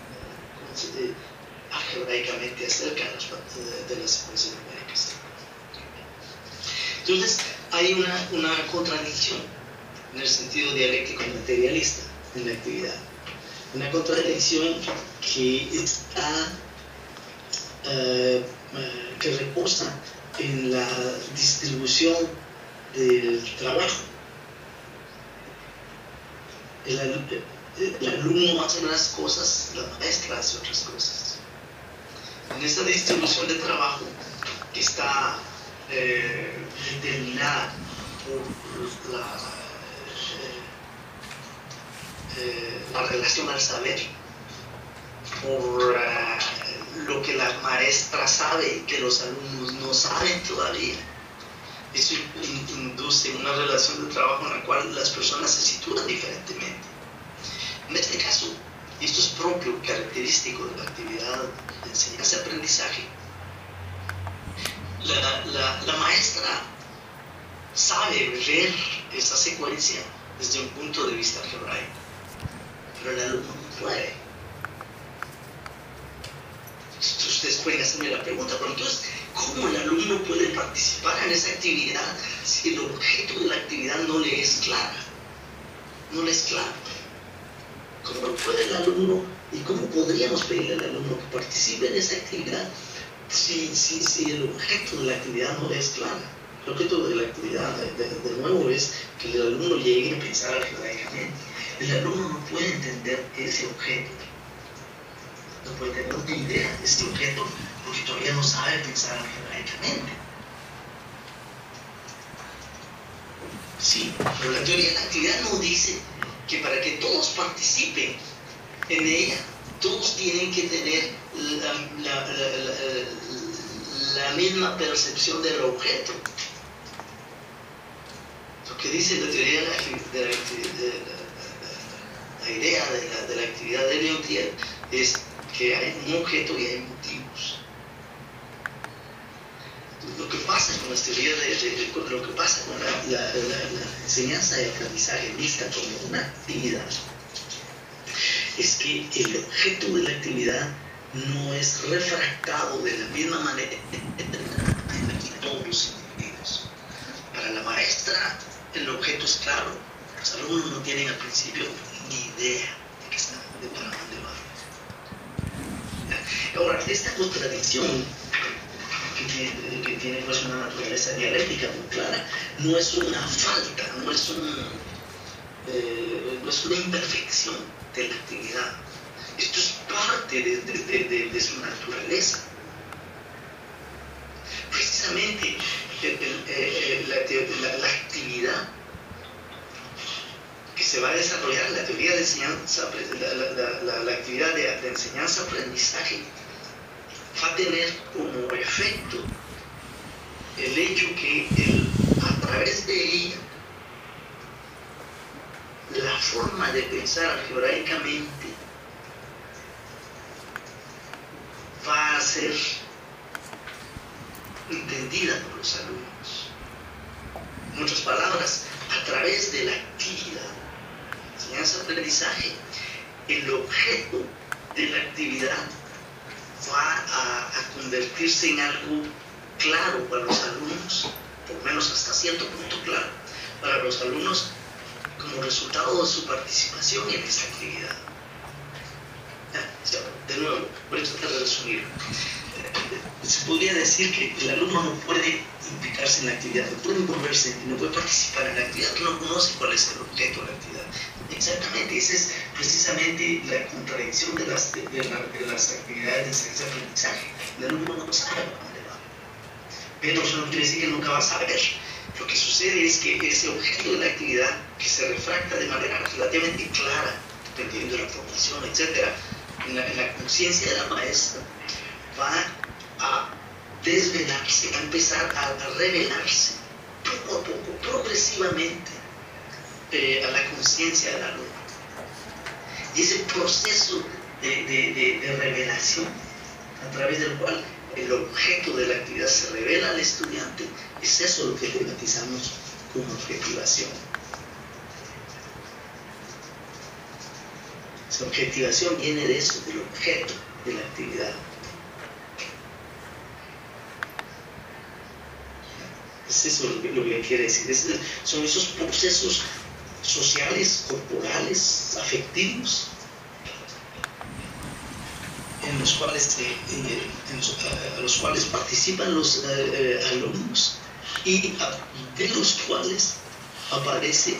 algebraicamente acerca de las secuencias numéricas. Entonces hay una contradicción en el sentido dialéctico materialista en la actividad. Una contradicción que está que reposa en la distribución del trabajo. El alumno hace unas cosas, la maestra hace otras cosas. En esa distribución de trabajo que está determinada por la relación al saber, por lo que la maestra sabe y que los alumnos no saben todavía. Eso induce una relación de trabajo en la cual las personas se sitúan diferentemente. En este caso, y esto es propio, característico de la actividad de enseñanza-aprendizaje, la maestra sabe ver esa secuencia desde un punto de vista algebraico, pero el alumno no puede. Ustedes pueden hacerme la pregunta, pero entonces, ¿cómo el alumno puede participar en esa actividad si el objeto de la actividad no le es clara? No le es claro. ¿Cómo puede el alumno y cómo podríamos pedirle al alumno que participe en esa actividad si el objeto de la actividad no le es clara? El objeto de la actividad, de nuevo, es que el alumno llegue a pensar algebraicamente. El alumno no puede entender ese objeto. No puede tener una idea de este objeto porque todavía no sabe pensar algebraicamente. Sí, pero la teoría de la actividad nos dice que para que todos participen en ella, todos tienen que tener la misma percepción del objeto. Lo que dice la teoría de la idea de la actividad de Leontief es que hay un objeto y hay motivos. Lo que pasa con las teorías lo que pasa con la enseñanza y aprendizaje vista como una actividad es que el objeto de la actividad no es refractado de la misma manera en todos los individuos. Para la maestra el objeto es claro, los alumnos no tienen al principio ni idea de para dónde van. Ahora, esta contradicción que tiene pues una naturaleza dialéctica muy clara, no es una falta, no es una imperfección de la actividad. Esto es parte de su naturaleza. Precisamente la actividad que se va a desarrollar, la teoría de enseñanza, la actividad de enseñanza-aprendizaje, va a tener como efecto el hecho que a través de ella la forma de pensar algebraicamente va a ser entendida por los alumnos. En otras palabras, a través de la actividad, enseñanza-aprendizaje, el objeto de la actividad va a convertirse en algo claro para los alumnos, por lo menos hasta cierto punto claro, para los alumnos, como resultado de su participación en esa actividad. De nuevo, voy a tratar de resumir. Se podría decir que el alumno no puede implicarse en la actividad, no puede envolverse, no puede participar en la actividad, no conoce cuál es el objeto de la actividad. Exactamente, esa es precisamente la contradicción de las actividades de enseñanza-aprendizaje. El alumno no sabe a dónde va. Pero eso no quiere decir que nunca va a saber. Lo que sucede es que ese objeto de la actividad, que se refracta de manera relativamente clara, dependiendo de la formación, etc., en la conciencia de la maestra, va a desvelarse, va a empezar a revelarse poco a poco, progresivamente, a la conciencia del alumno. Y ese proceso de revelación, a través del cual el objeto de la actividad se revela al estudiante, es eso lo que tematizamos como objetivación. Esa objetivación viene de eso, del objeto de la actividad. Es eso lo que quiere decir. Son esos procesos sociales, corporales, afectivos, en los cuales, a los cuales participan los alumnos y de los cuales aparece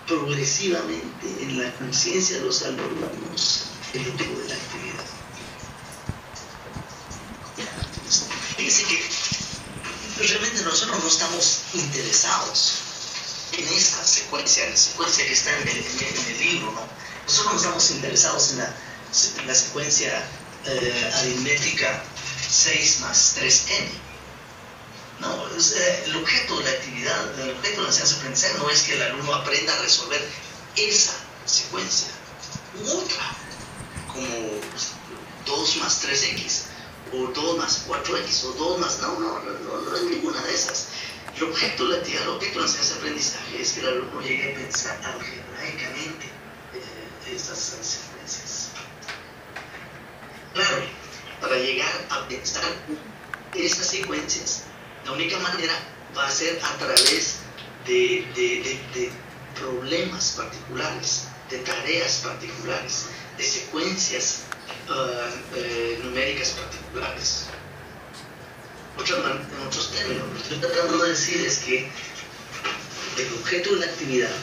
progresivamente en la conciencia de los alumnos el objetivo de la actividad. Fíjense que realmente nosotros no estamos interesados en esa secuencia, en la secuencia que está en el libro, ¿no? Nosotros no estamos interesados en la secuencia aritmética 6 más 3n. No, el objeto de la actividad, el objeto de la enseñanza-aprendizaje no es que el alumno aprenda a resolver esa secuencia u otra, como 2 más 3x, o 2 más 4x, o 2 más... No es ninguna de esas. El objeto de la actividad, el objeto de la enseñanza-aprendizaje es que el alumno llegue a pensar algebraicamente estas secuencias. Claro, para llegar a pensar estas secuencias, la única manera va a ser a través de problemas particulares, de tareas particulares, de secuencias numéricas particulares. En otros términos, lo que estoy tratando de decir es que el objeto de la actividad,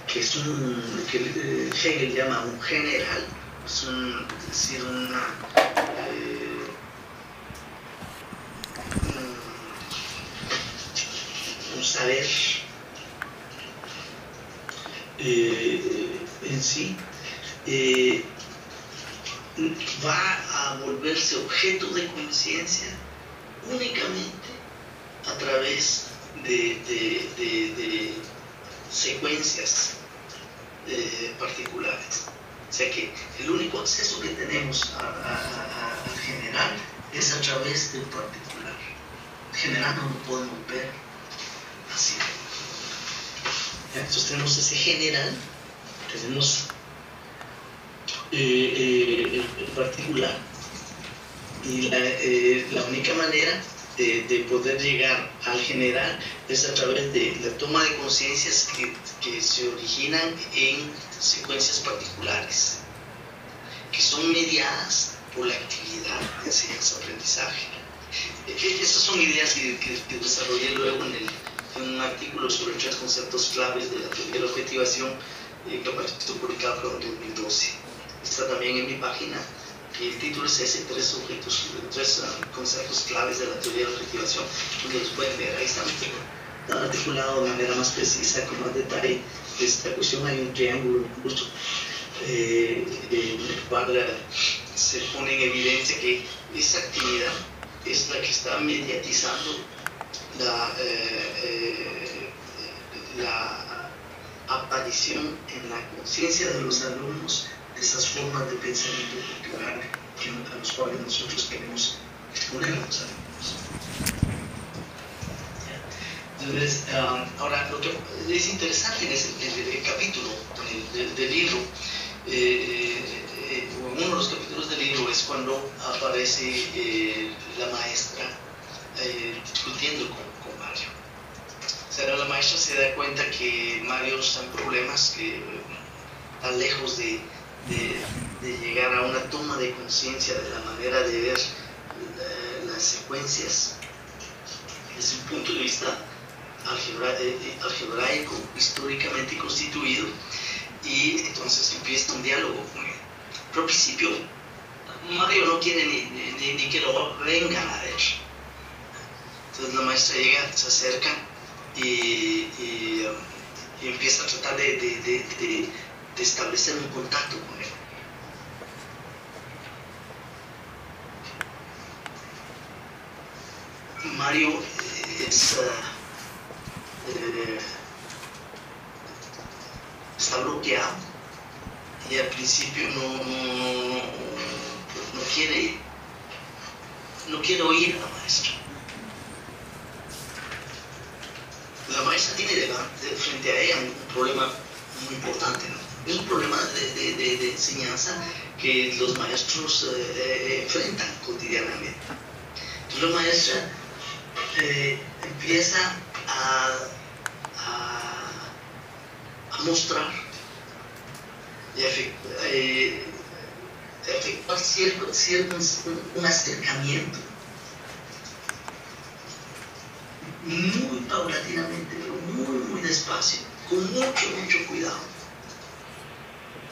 que es lo que Hegel llama un general, es decir, un saber en sí, va a volverse objeto de conciencia únicamente a través de secuencias particulares. O sea que el único acceso que tenemos al general es a través de un particular. El general no lo podemos ver así. Entonces tenemos ese general, tenemos el particular, y la única manera de poder llegar al general es a través de la toma de conciencias que se originan en secuencias particulares, que son mediadas por la actividad de enseñanza-aprendizaje. Esas son ideas que desarrollé luego en un artículo sobre 3 conceptos claves de la teoría de la objetivación que apareció publicado en 2012. Está también en mi página, y el título es ese, 3 conceptos claves de la teoría de la objetivación, donde los pueden ver. Ahí está articulado de manera más precisa, con más detalle de esta cuestión. Hay un triángulo incluso en el cual se pone en evidencia que esa actividad es la que está mediatizando la aparición en la conciencia de los alumnos de esas formas de pensamiento cultural a los cuales nosotros queremos exponer a los alumnos. Entonces, ahora, lo que es interesante en el capítulo del libro, uno de los capítulos del libro es cuando aparece la maestra discutiendo con Mario. la maestra se da cuenta que Mario está en problemas, que está lejos de llegar a una toma de conciencia de la manera de ver las secuencias desde un punto de vista algebraico, históricamente constituido, y entonces empieza un diálogo con él. Pero al principio Mario no quiere ni que lo vengan a ver. Entonces la maestra llega, se acerca y empieza a tratar de establecer un contacto con él. Mario está bloqueado y al principio no quiere oír a la maestra. La maestra tiene frente a ella un problema muy importante, ¿no? Es un problema de enseñanza que los maestros enfrentan cotidianamente. Entonces la maestra empieza a mostrar y efectuar un acercamiento muy paulatinamente, pero muy despacio, con mucho cuidado,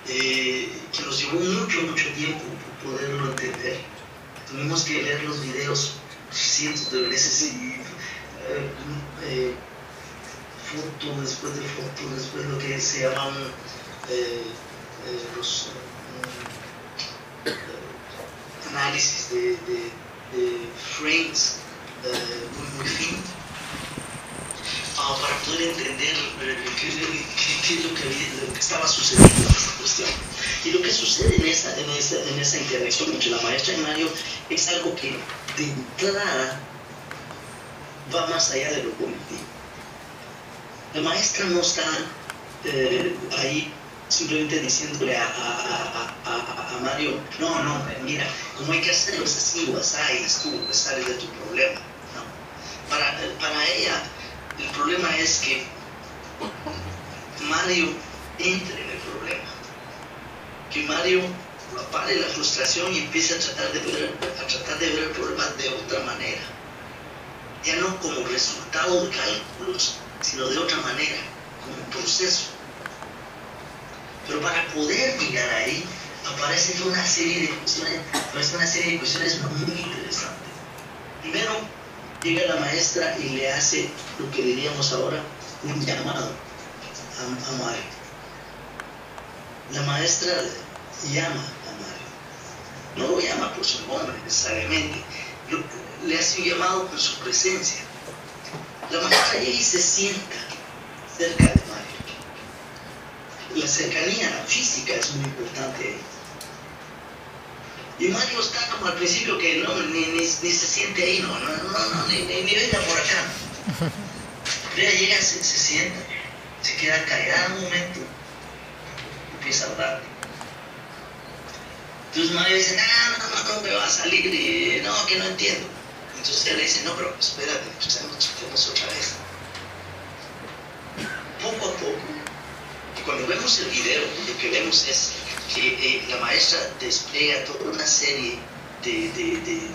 que nos llevó mucho tiempo poderlo entender. Tuvimos que ver los videos cientos de veces y foto después de lo que se llaman los análisis de frames muy finos, para poder entender qué es lo que estaba sucediendo en esta cuestión. Y lo que sucede en esa interacción entre la maestra y Mario es algo que de entrada va más allá de lo cognitivo. La maestra no está ahí simplemente diciéndole a Mario, no, mira, como hay que hacerlo es así o así, tú sales de tu problema. No. Para ella, el problema es que Mario entre en el problema, que Mario pare la frustración y empiece a tratar de ver el problema de otra manera, ya no como resultado de cálculos, sino de otra manera, como un proceso. Pero para poder llegar ahí, aparece una serie de cuestiones muy interesantes. Primero, llega la maestra y le hace lo que diríamos ahora un llamado a Mario. La maestra llama a Mario. No lo llama por su nombre necesariamente, le hace un llamado por su presencia. La maestra llega y se sienta cerca de Mario. La cercanía física es muy importante ahí. Y Mario está como al principio que no, ni se siente ahí, ni venga por acá. Pero ella llega, se sienta, se queda callada un momento, empieza a hablar. Entonces Mario dice, no me va a salir, no, que no entiendo. Entonces ella le dice, no, pero espérate, escuchemos otra vez. Poco a poco, y cuando vemos el video, lo que vemos es que la maestra despliega toda una serie de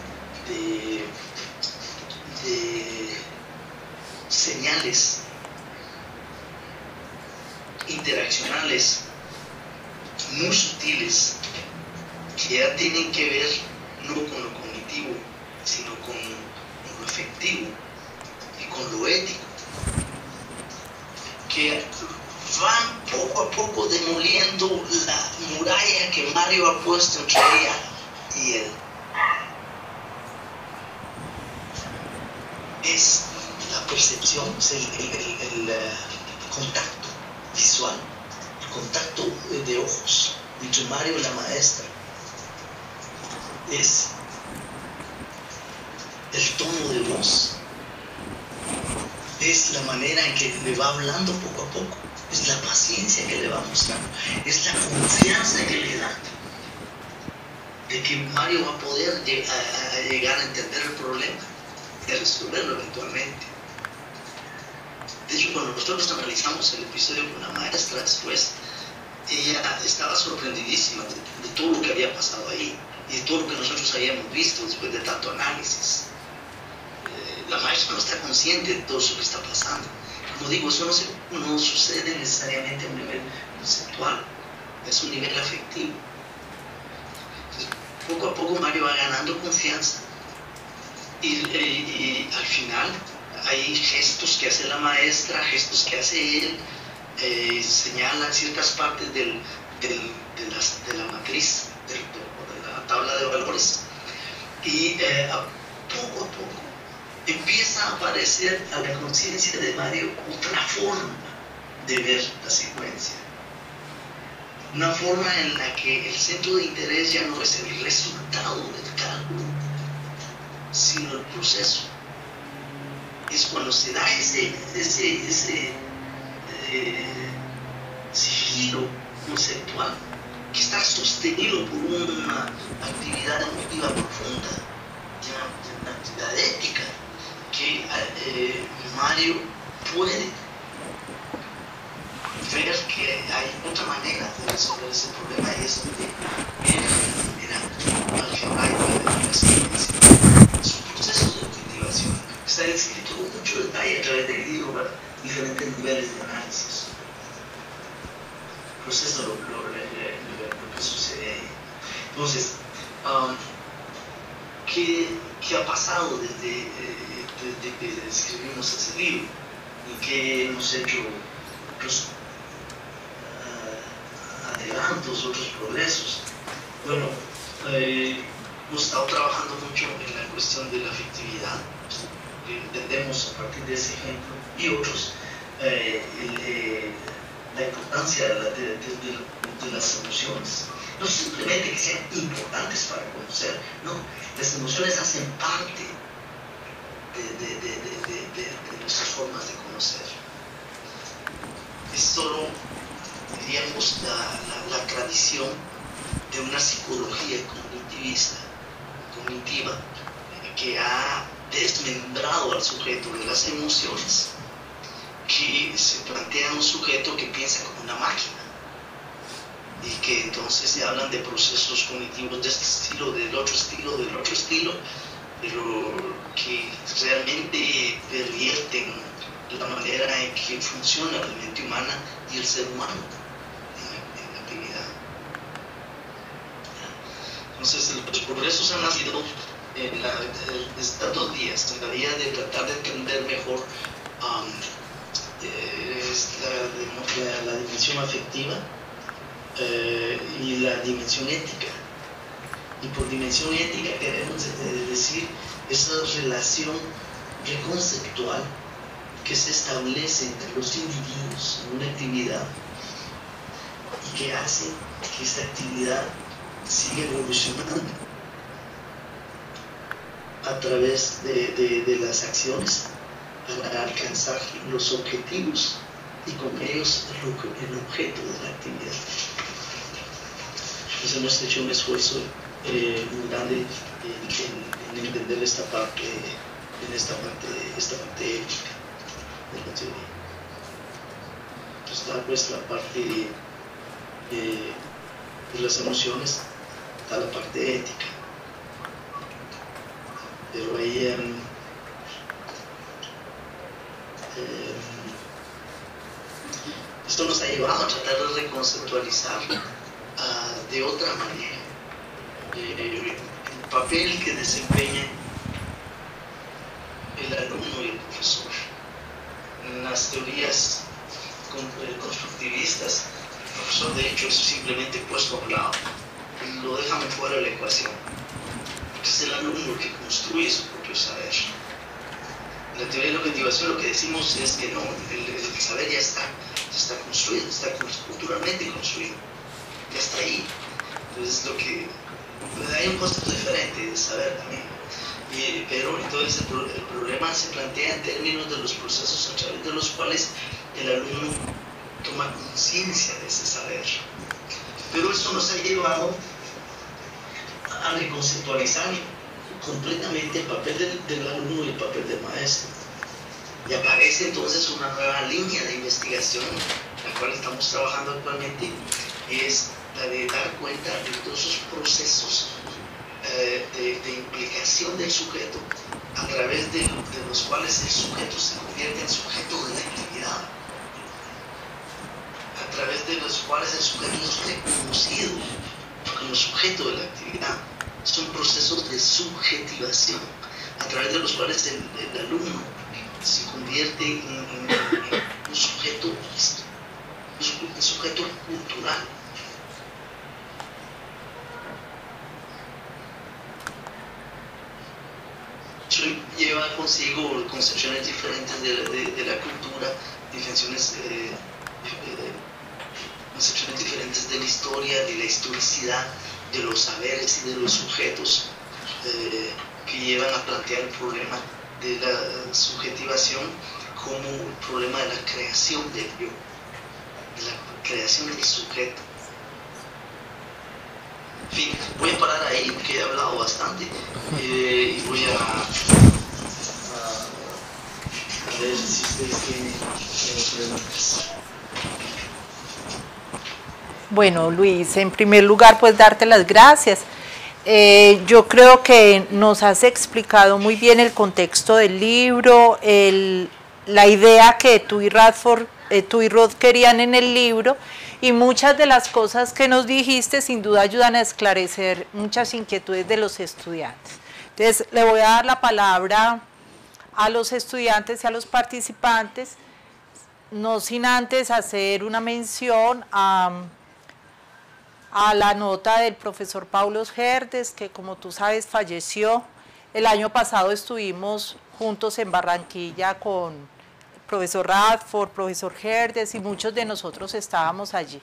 señales interaccionales muy sutiles que ya tienen que ver no con lo cognitivo, sino con lo afectivo y con lo ético, que van poco a poco demoliendo la muralla que Mario ha puesto entre ella y él. Es la percepción, es el contacto visual, el contacto de ojos entre Mario y la maestra. Es el tono de voz, es la manera en que le va hablando poco a poco, es la paciencia que le va mostrando, es la confianza que le da de que Mario va a poder llegar a entender el problema y a resolverlo eventualmente. De hecho, cuando nosotros analizamos el episodio con la maestra después, ella estaba sorprendidísima de todo lo que había pasado ahí y de todo lo que nosotros habíamos visto después de tanto análisis. La maestra no está consciente de todo eso que está pasando. Como digo, eso no sucede necesariamente a un nivel conceptual, es un nivel afectivo. Entonces, poco a poco Mario va ganando confianza y al final hay gestos que hace la maestra, gestos que hace él, señalan ciertas partes de la matriz, de la tabla de valores, y poco a poco empieza a aparecer a la conciencia de Mario otra forma de ver la secuencia. Una forma en la que el centro de interés ya no es el resultado del cálculo, sino el proceso. Es cuando se da ese giro conceptual que está sostenido por una actividad emotiva profunda, una actividad ética, que Mario puede ver que hay otra manera de resolver ese problema, y es de manera algebraica de la secuencia. Es un proceso de objetivación que está descrito con mucho detalle a través del libro para diferentes niveles de análisis. El proceso lo que sucede ahí. Entonces, ¿qué ha pasado desde que escribimos ese libro? ¿Y qué hemos hecho otros adelantos, otros progresos? Bueno, hemos estado trabajando mucho en la cuestión de la afectividad, que entendemos a partir de ese ejemplo y otros la importancia de las emociones. No simplemente que sean importantes para conocer, no, las emociones hacen parte de nuestras formas de conocer. Es solo, diríamos, la tradición de una psicología cognitiva que ha desmembrado al sujeto de las emociones, que se plantea un sujeto que piensa como una máquina, y que entonces se hablan de procesos cognitivos de este estilo, del otro estilo, pero que realmente pervierten la manera en que funciona la mente humana y el ser humano en la actividad. Entonces los progresos han nacido en estos 2 días, en la vía de tratar de entender mejor la dimensión afectiva y la dimensión ética. Y por dimensión ética queremos decir esa relación preconceptual que se establece entre los individuos en una actividad y que hace que esta actividad siga evolucionando a través de las acciones para alcanzar los objetivos y con ellos el objeto de la actividad. Entonces hemos hecho un esfuerzo muy grande en entender esta parte ética de la teoría. Entonces está pues la parte de las emociones, está la parte ética, pero ahí esto nos ha llevado a tratar de reconceptualizar de otra manera el papel que desempeña el alumno y el profesor. En las teorías constructivistas, el profesor de hecho es simplemente puesto a un lado, lo dejan fuera de la ecuación, porque es el alumno el que construye su propio saber. En la teoría de la objetivación lo que decimos es que no, el saber ya está construido, está culturalmente construido, ya está ahí. Entonces hay un concepto diferente de saber también, pero entonces el problema se plantea en términos de los procesos a través de los cuales el alumno toma conciencia de ese saber. Pero eso nos ha llevado a reconceptualizar completamente el papel del alumno y el papel del maestro. Y aparece entonces una nueva línea de investigación, la cual estamos trabajando actualmente, es la de dar cuenta de todos esos procesos de implicación del sujeto a través de los cuales el sujeto se convierte en sujeto de la actividad, a través de los cuales el sujeto es reconocido como sujeto de la actividad. Son procesos de subjetivación, a través de los cuales el alumno se convierte en un sujeto cultural. Eso lleva consigo concepciones diferentes de la cultura, concepciones diferentes de la historia, de la historicidad, de los saberes y de los sujetos, que llevan a plantear el problema de la subjetivación como el problema de la creación del yo, de la creación del sujeto. En fin, voy a parar ahí porque he hablado bastante y voy a ver si ustedes tienen preguntas. Bueno, Luis, en primer lugar, pues darte las gracias. Yo creo que nos has explicado muy bien el contexto del libro, la idea que tú y Rod querían en el libro, y muchas de las cosas que nos dijiste sin duda ayudan a esclarecer muchas inquietudes de los estudiantes. Entonces, le voy a dar la palabra a los estudiantes y a los participantes, no sin antes hacer una mención a la nota del profesor Paulo Gerdes, que como tú sabes falleció. El año pasado estuvimos juntos en Barranquilla con el profesor Radford, profesor Gerdes, y muchos de nosotros estábamos allí.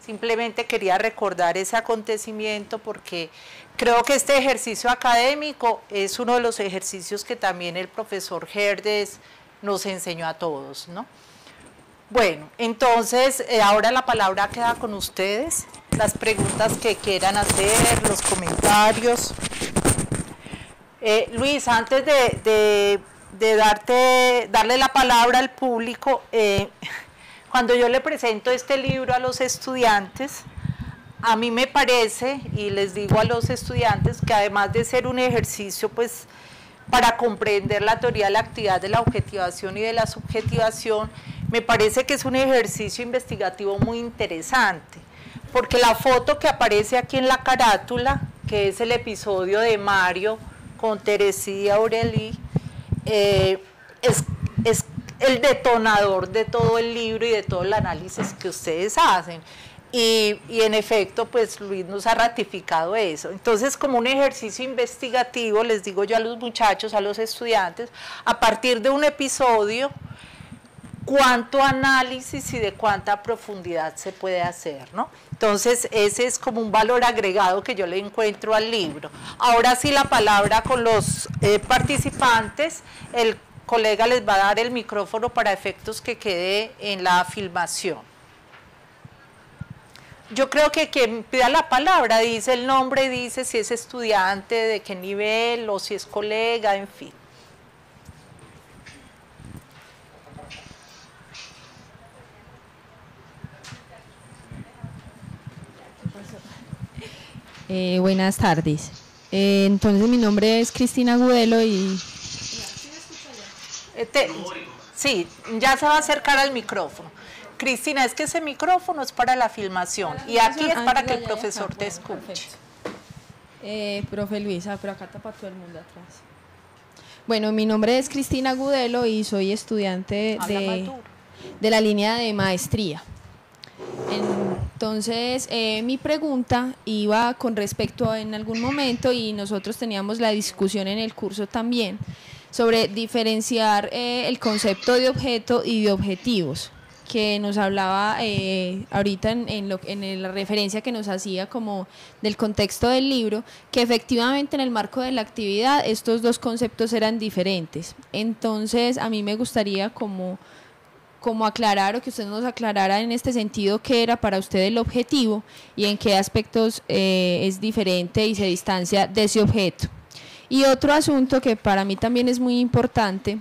Simplemente quería recordar ese acontecimiento porque creo que este ejercicio académico es uno de los ejercicios que también el profesor Gerdes nos enseñó a todos, ¿no? Bueno, entonces ahora la palabra queda con ustedes, las preguntas que quieran hacer, los comentarios. Luis, antes de darle la palabra al público, cuando yo le presento este libro a los estudiantes, a mí me parece, y les digo a los estudiantes, que además de ser un ejercicio pues para comprender la teoría de la actividad, de la objetivación y de la subjetivación, me parece que es un ejercicio investigativo muy interesante, porque la foto que aparece aquí en la carátula, que es el episodio de Mario con Teresía Aureli, es el detonador de todo el libro y de todo el análisis que ustedes hacen. Y en efecto, pues Luis nos ha ratificado eso. Entonces, como un ejercicio investigativo, les digo yo a los muchachos, a los estudiantes, a partir de un episodio, cuánto análisis y de cuánta profundidad se puede hacer, ¿no? Entonces, ese es como un valor agregado que yo le encuentro al libro. Ahora sí, la palabra con los participantes. El colega les va a dar el micrófono para efectos que quede en la filmación. Yo creo que quien pida la palabra dice el nombre, dice si es estudiante, de qué nivel, o si es colega, en fin. Buenas tardes. Entonces mi nombre es Cristina Agudelo y... Sí, ya se va a acercar al micrófono. Cristina, es que ese micrófono es para la filmación y aquí es para que el profesor te escuche. Profe Luisa, pero acá tapa todo el mundo atrás. Bueno, mi nombre es Cristina Agudelo y soy estudiante de la línea de maestría. Entonces, mi pregunta iba con respecto a en algún momento, y nosotros teníamos la discusión en el curso también, sobre diferenciar el concepto de objeto y de objetivos, que nos hablaba ahorita en la referencia que nos hacía como del contexto del libro, que efectivamente en el marco de la actividad estos dos conceptos eran diferentes. Entonces, a mí me gustaría como aclarar, o que usted nos aclarara en este sentido qué era para usted el objetivo y en qué aspectos es diferente y se distancia de ese objeto. Y otro asunto que para mí también es muy importante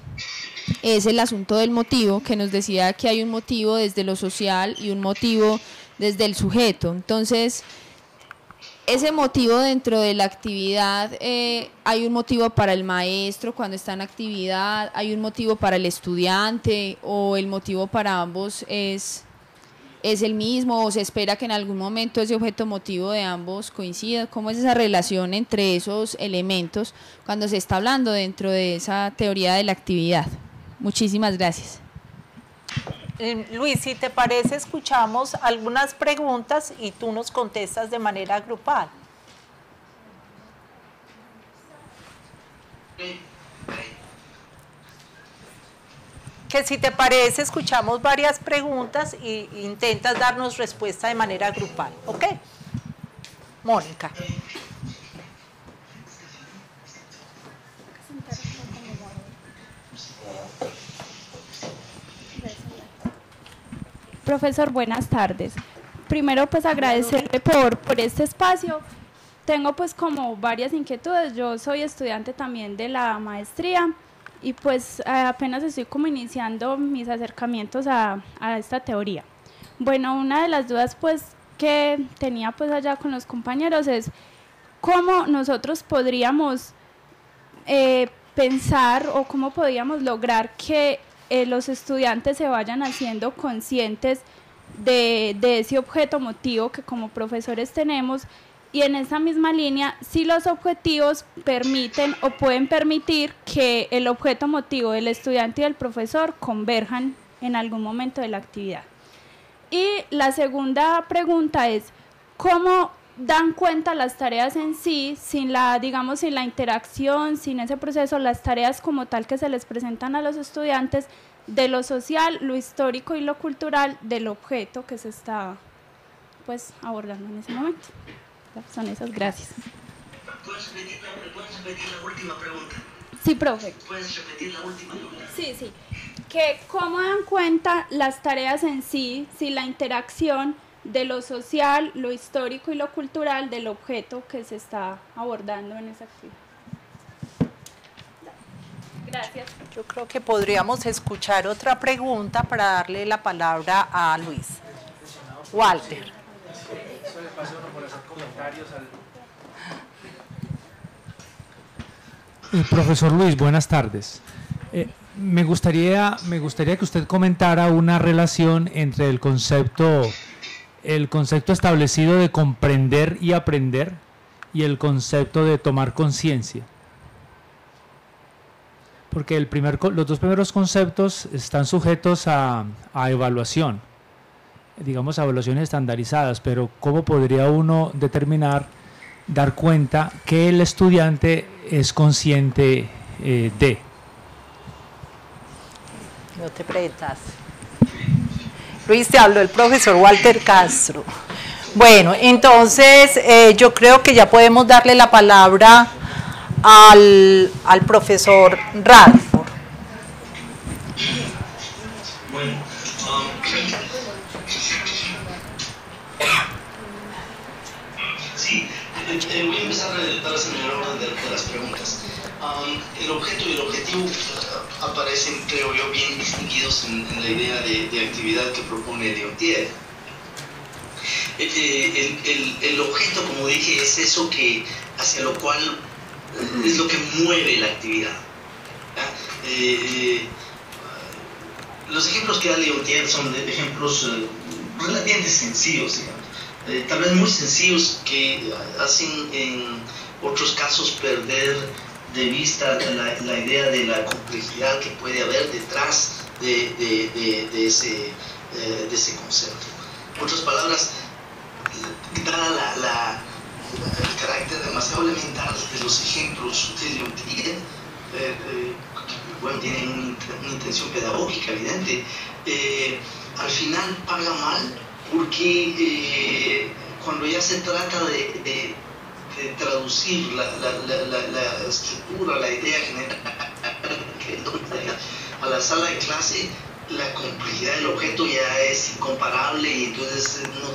es el asunto del motivo, que nos decía que hay un motivo desde lo social y un motivo desde el sujeto. Entonces, ese motivo dentro de la actividad, hay un motivo para el maestro cuando está en actividad, hay un motivo para el estudiante, o el motivo para ambos es el mismo, o se espera que en algún momento ese objeto motivo de ambos coincida. ¿Cómo es esa relación entre esos elementos cuando se está hablando dentro de esa teoría de la actividad? Muchísimas gracias. Luis, si te parece, escuchamos algunas preguntas y tú nos contestas de manera grupal. Que si te parece, escuchamos varias preguntas e intentas darnos respuesta de manera grupal, ¿ok? Mónica. Profesor, buenas tardes. Primero, pues agradecerle por este espacio. Tengo pues como varias inquietudes. Yo soy estudiante también de la maestría y pues apenas estoy como iniciando mis acercamientos a esta teoría. Bueno, una de las dudas pues que tenía pues allá con los compañeros es cómo nosotros podríamos pensar o cómo podríamos lograr que los estudiantes se vayan haciendo conscientes de ese objeto motivo que como profesores tenemos, y en esa misma línea, si los objetivos permiten o pueden permitir que el objeto motivo del estudiante y del profesor converjan en algún momento de la actividad. Y la segunda pregunta es, ¿cómo dan cuenta las tareas en sí, sin la interacción, sin ese proceso, las tareas como tal que se les presentan a los estudiantes, de lo social, lo histórico y lo cultural del objeto que se está pues abordando en ese momento? Son esas, gracias. ¿Puedes repetir la última pregunta? Sí, profe. ¿Puedes repetir la última pregunta? Sí. Que ¿cómo dan cuenta las tareas en sí, si la interacción de lo social, lo histórico y lo cultural del objeto que se está abordando en esa actividad? Gracias. Yo creo que podríamos escuchar otra pregunta para darle la palabra a Luis. Walter. Profesor Luis, buenas tardes. Me gustaría que usted comentara una relación entre el concepto establecido de comprender y aprender y el concepto de tomar conciencia. Porque los dos primeros conceptos están sujetos a evaluación, digamos a evaluaciones estandarizadas, pero ¿cómo podría uno dar cuenta que el estudiante es consciente de? No te preguntas. Luis, te habló el profesor Walter Castro. Bueno, entonces yo creo que ya podemos darle la palabra al profesor Radford. Bueno, sí, voy a empezar para señalar orden de las preguntas. El objeto y el objetivo aparecen, creo yo, bien distinguidos en la idea de actividad que propone Leontief. El objeto, como dije, es eso hacia lo cual es lo que mueve la actividad. Los ejemplos que da Leontief son ejemplos relativamente sencillos, digamos. Tal vez muy sencillos, que hacen en otros casos perder de vista la idea de la complejidad que puede haber detrás de ese concepto. En otras palabras, dada el carácter demasiado elemental de los ejemplos de Leontief, bueno, tienen una intención pedagógica evidente, al final paga mal, porque cuando ya se trata de traducir la estructura, la idea general a la sala de clase, la complejidad del objeto ya es incomparable, y entonces uno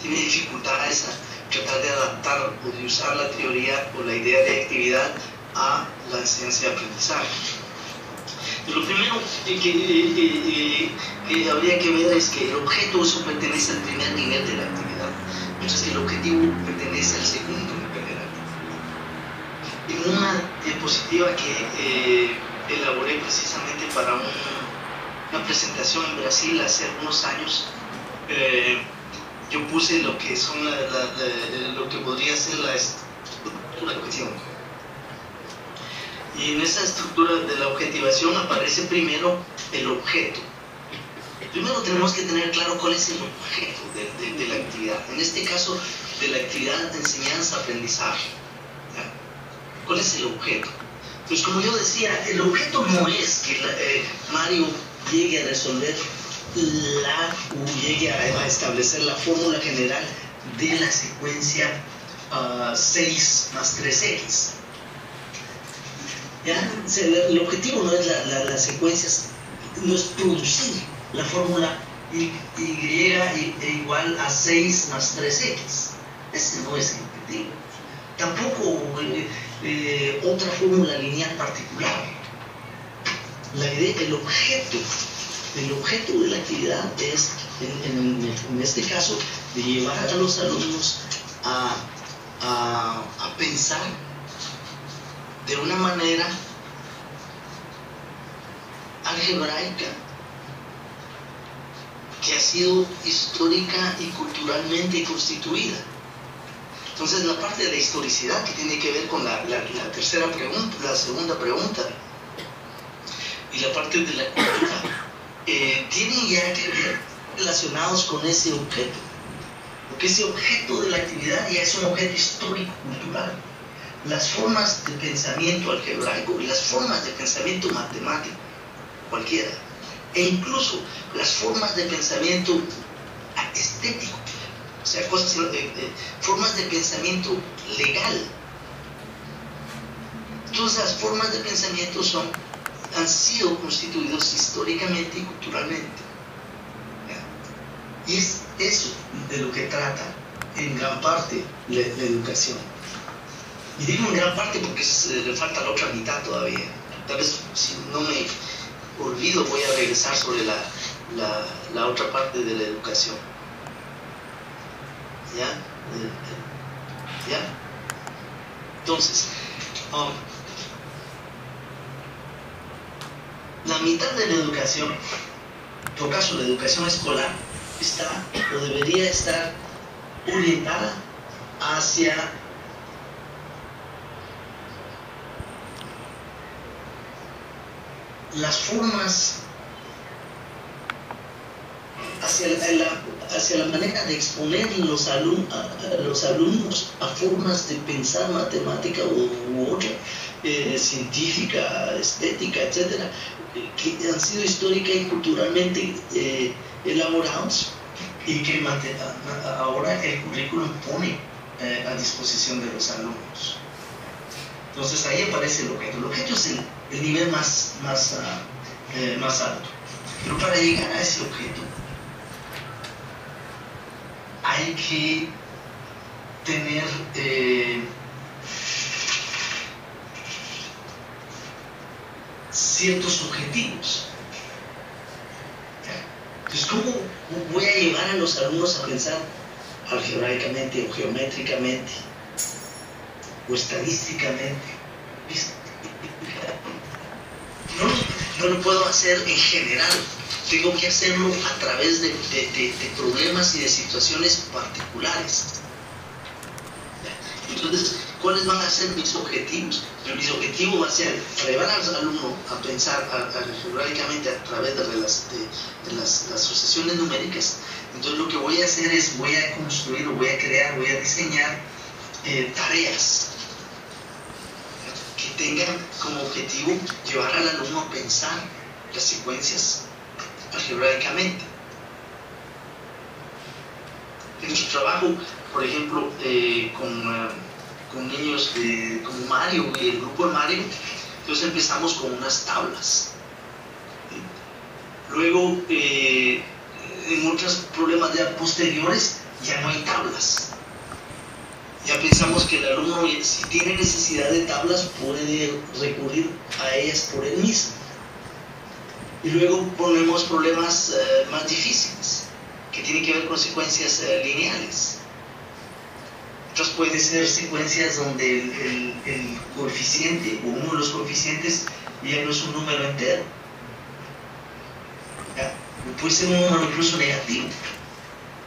tiene dificultades a tratar de adaptar o de usar la teoría o la idea de actividad a la enseñanza y aprendizaje. Lo primero que habría que ver es que el objeto eso pertenece al primer nivel de la actividad, mientras que el objetivo pertenece al segundo nivel de la actividad. En una diapositiva que elaboré precisamente para una presentación en Brasil hace algunos años, yo puse lo que son lo que podría ser la estructura de objetivo. Y en esa estructura de la objetivación aparece primero el objeto. Primero tenemos que tener claro cuál es el objeto de la actividad. En este caso, de la actividad de enseñanza-aprendizaje. ¿Cuál es el objeto? Pues como yo decía, el objeto no es que Mario llegue a resolver llegue a establecer la fórmula general de la secuencia 6 más 3x. ¿Ya? O sea, el objetivo no es las secuencias, no es producir la fórmula y igual a 6 más 3x. Ese no es el objetivo. Tampoco otra fórmula lineal particular. La idea, el objeto de la actividad es, en este caso, de llevar a los alumnos a pensar de una manera algebraica que ha sido histórica y culturalmente constituida. Entonces la parte de la historicidad que tiene que ver con la tercera pregunta, la segunda pregunta, y la parte de la cultura tienen ya que ver relacionados con ese objeto, porque ese objeto de la actividad ya es un objeto histórico-cultural. Las formas de pensamiento algebraico y las formas de pensamiento matemático, cualquiera, e incluso las formas de pensamiento estético, o sea, formas de pensamiento legal. Todas las formas de pensamiento han sido constituidos históricamente y culturalmente. ¿Ya? Y es eso de lo que trata en gran parte la educación. Y digo en gran parte porque le falta la otra mitad todavía. Tal vez si no me olvido voy a regresar sobre la otra parte de la educación. ¿Ya? ¿Ya? Entonces, la mitad de la educación, en todo caso la educación escolar, está o debería estar orientada hacia las formas, hacia la manera de exponer a los alumnos a formas de pensar matemática u otra, científica, estética, etcétera, que han sido histórica y culturalmente elaborados y que ahora el currículum pone a disposición de los alumnos. Entonces ahí aparece el objeto. El objeto es el nivel más alto. Pero para llegar a ese objeto hay que tener ciertos objetivos. Entonces, ¿cómo voy a llevar a los alumnos a pensar algebraicamente o geométricamente o estadísticamente? No lo puedo hacer en general, tengo que hacerlo a través de problemas y de situaciones particulares. Entonces, ¿cuáles van a ser mis objetivos? Mis objetivos va a ser llevar al alumno a pensar algebraicamente a través de las asociaciones numéricas. Entonces lo que voy a hacer es, voy a construir, voy a crear, voy a diseñar tareas que tengan como objetivo llevar al alumno a pensar las secuencias algebraicamente. En nuestro trabajo, por ejemplo, con niños como Mario y el grupo de Mario, entonces empezamos con unas tablas. Luego, en otros problemas ya posteriores, ya no hay tablas. Ya pensamos que el alumno, si tiene necesidad de tablas, puede recurrir a ellas por él mismo. Y luego ponemos problemas más difíciles, que tienen que ver con secuencias lineales. Otras pueden ser secuencias donde el coeficiente, o uno de los coeficientes, ya no es un número entero. ¿Ya? Puede ser un número incluso negativo.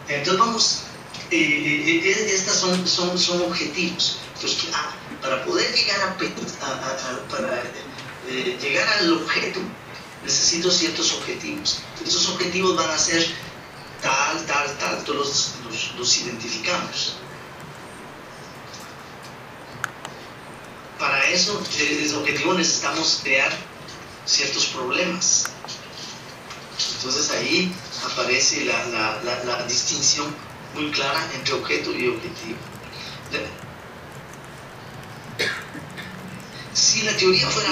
Entonces vamos, estas son objetivos. Entonces, para poder llegar llegar al objeto, necesito ciertos objetivos. Esos objetivos van a ser tal, todos los identificamos. Para eso, ese objetivo necesitamos crear ciertos problemas. Entonces ahí aparece la distinción muy clara entre objeto y objetivo. Si la teoría fuera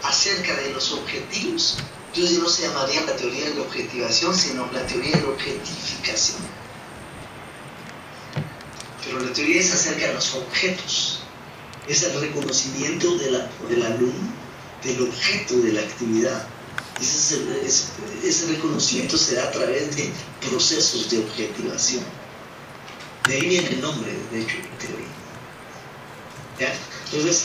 acerca de los objetivos, entonces no se llamaría la teoría de la objetivación, sino la teoría de la objetificación. Pero la teoría es acerca de los objetos, es el reconocimiento del alumno, del objeto de la actividad. Ese reconocimiento se da a través de procesos de objetivación. De ahí viene el nombre, de hecho, de teoría. ¿Ya? Entonces,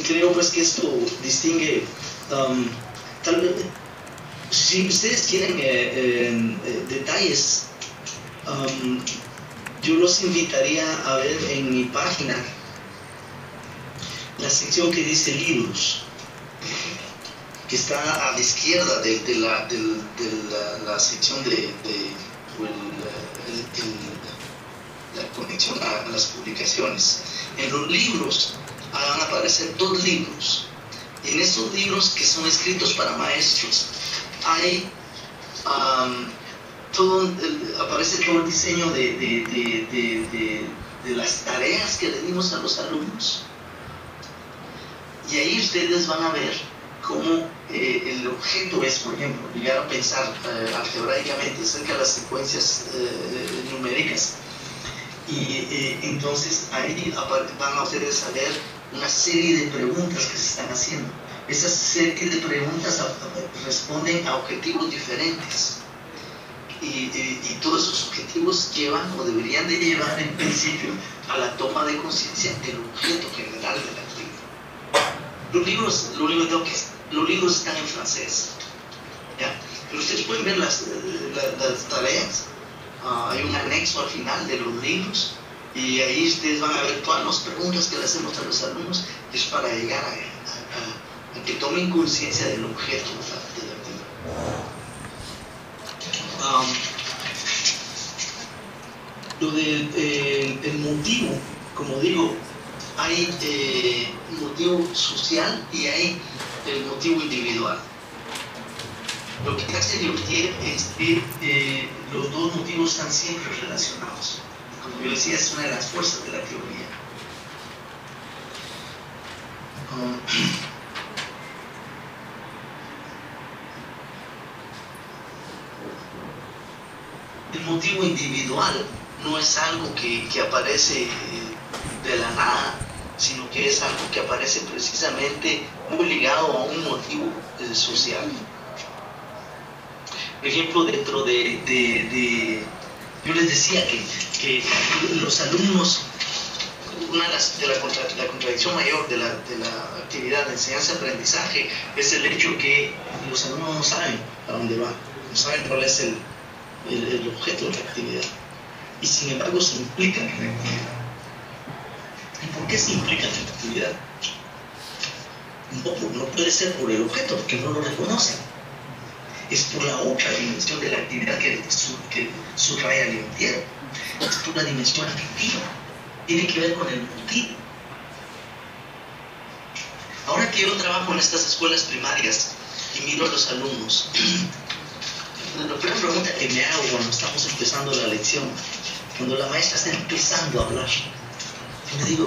creo pues que esto distingue, tal vez, si ustedes quieren detalles, yo los invitaría a ver en mi página la sección que dice libros, que está a la izquierda de la sección la conexión a las publicaciones. En los libros van a aparecer 2 libros. Y en estos libros, que son escritos para maestros, hay aparece todo el diseño de las tareas que le dimos a los alumnos. Y ahí ustedes van a ver cómo el objeto es, por ejemplo, llegar a pensar algebraicamente acerca de las secuencias numéricas. Y entonces ahí van a ustedes a ver una serie de preguntas que se están haciendo. Esas serie de preguntas responden a objetivos diferentes. Y todos esos objetivos llevan, o deberían de llevar en principio, a la toma de conciencia del objeto general de la actividad. Los libros están en francés, ¿ya? Pero ustedes pueden ver las tareas. Hay un anexo al final de los libros, y ahí ustedes van a ver todas las preguntas que le hacemos a los alumnos. Es para llegar a que tomen conciencia del objeto de la actividad. Lo del motivo, como digo, hay motivo social y hay el motivo individual. Lo que hace Lioutier es que los dos motivos están siempre relacionados. Como yo decía, es una de las fuerzas de la teoría. El motivo individual no es algo que aparece de la nada, sino que es algo que aparece precisamente muy ligado a un motivo social. Por ejemplo, dentro yo les decía que los alumnos, la contradicción mayor de la actividad de enseñanza-aprendizaje es el hecho que los alumnos no saben a dónde van, no saben cuál es el objeto de la actividad, y sin embargo se implican en la actividad. ¿Y por qué se implican en la actividad? No puede ser por el objeto, porque no lo reconocen. Es por la otra dimensión de la actividad que subraya Lioutier. Es por la dimensión afectiva. Tiene que ver con el motivo. Ahora que yo trabajo en estas escuelas primarias y miro a los alumnos, la primera pregunta que me hago cuando estamos empezando la lección, cuando la maestra está empezando a hablar, yo le digo,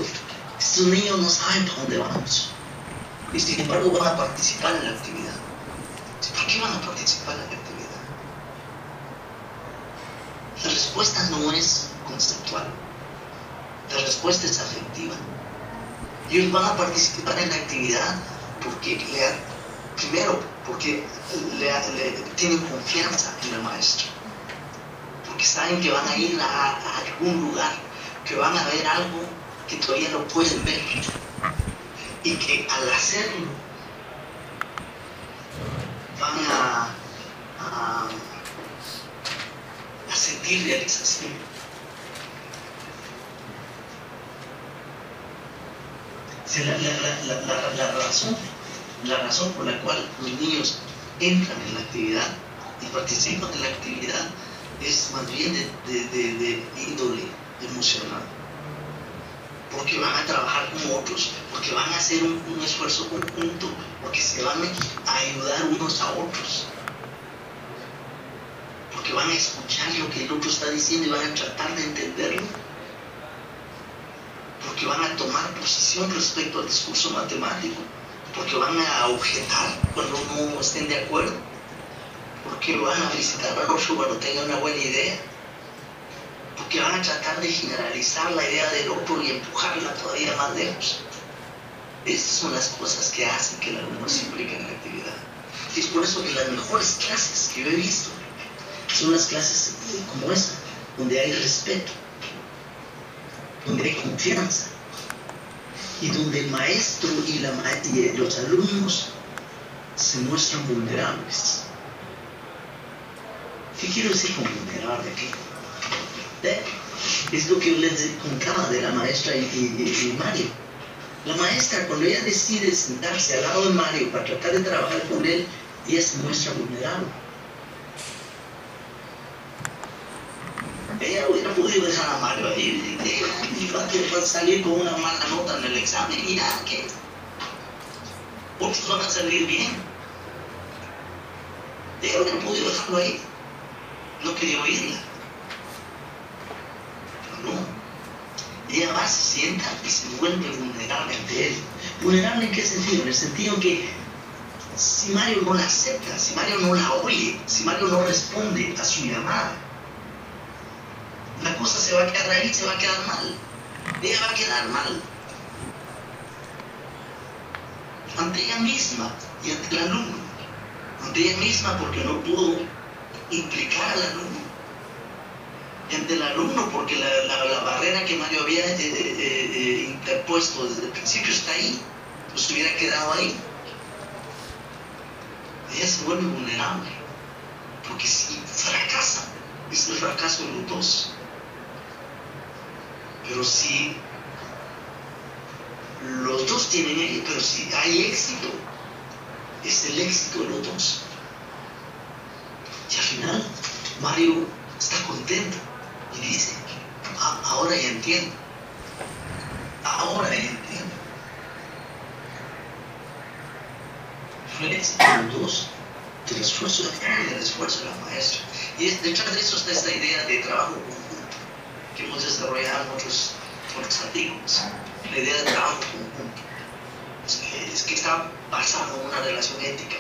estos niños no saben para dónde vamos, y sin embargo van a participar en la actividad. ¿Por qué van a participar en la actividad? La respuesta no es conceptual, la respuesta es afectiva. Ellos van a participar en la actividad porque Primero, porque tienen confianza en el maestro, porque saben que van a ir a algún lugar, que van a ver algo que todavía no pueden ver, y que al hacerlo van a sentir realización. La razón por la cual los niños entran en la actividad y participan en la actividad es más bien de índole emocional, porque van a trabajar con otros, porque van a hacer un esfuerzo conjunto, porque se van a ayudar unos a otros, porque van a escuchar lo que el otro está diciendo y van a tratar de entenderlo, porque van a tomar posición respecto al discurso matemático, porque van a objetar cuando no estén de acuerdo, porque van a visitar al otro cuando tengan una buena idea, porque van a tratar de generalizar la idea del otro y empujarla todavía más lejos. Estas son las cosas que hacen que el alumno se implique en la actividad. Y es por eso que las mejores clases que yo he visto son las clases como esa, donde hay respeto, donde hay confianza, y donde el maestro y los alumnos se muestran vulnerables. ¿Qué quiero decir con vulnerable aquí? Es lo que yo les contaba de la maestra y Mario. La maestra, cuando ella decide sentarse al lado de Mario para tratar de trabajar con él, ella se muestra vulnerable. Ella hubiera podido dejar a Mario ahí y va a salir con una mala nota en el examen y nada, que otros van a salir bien. Ella hubiera podido dejarlo ahí. No quería oírla. Pero no. Ella va, se sienta y se vuelve vulnerable ante él. ¿Vulnerable en qué sentido? En el sentido que si Mario no la acepta, si Mario no la oye, si Mario no responde a su llamada, la cosa se va a quedar ahí, se va a quedar mal. Ella va a quedar mal ante ella misma y ante el alumno. Ante ella misma porque no pudo implicar al alumno, y ante el alumno porque la barrera que Mario había interpuesto desde el principio está ahí, pues se hubiera quedado ahí. Ella se vuelve vulnerable, porque si fracasa, es el fracaso de los dos. Pero si los dos tienen éxito, pero si hay éxito, es el éxito de los dos. Y al final, Mario está contento y dice, ahora ya entiendo. Ahora ya entiendo. Fue el éxito de los dos, del esfuerzo de Mario y del esfuerzo de la maestra. Y detrás de eso está esta idea de trabajo conjunto que hemos desarrollado en otros artículos. La idea de trabajo conjunto es que está basado en una relación ética.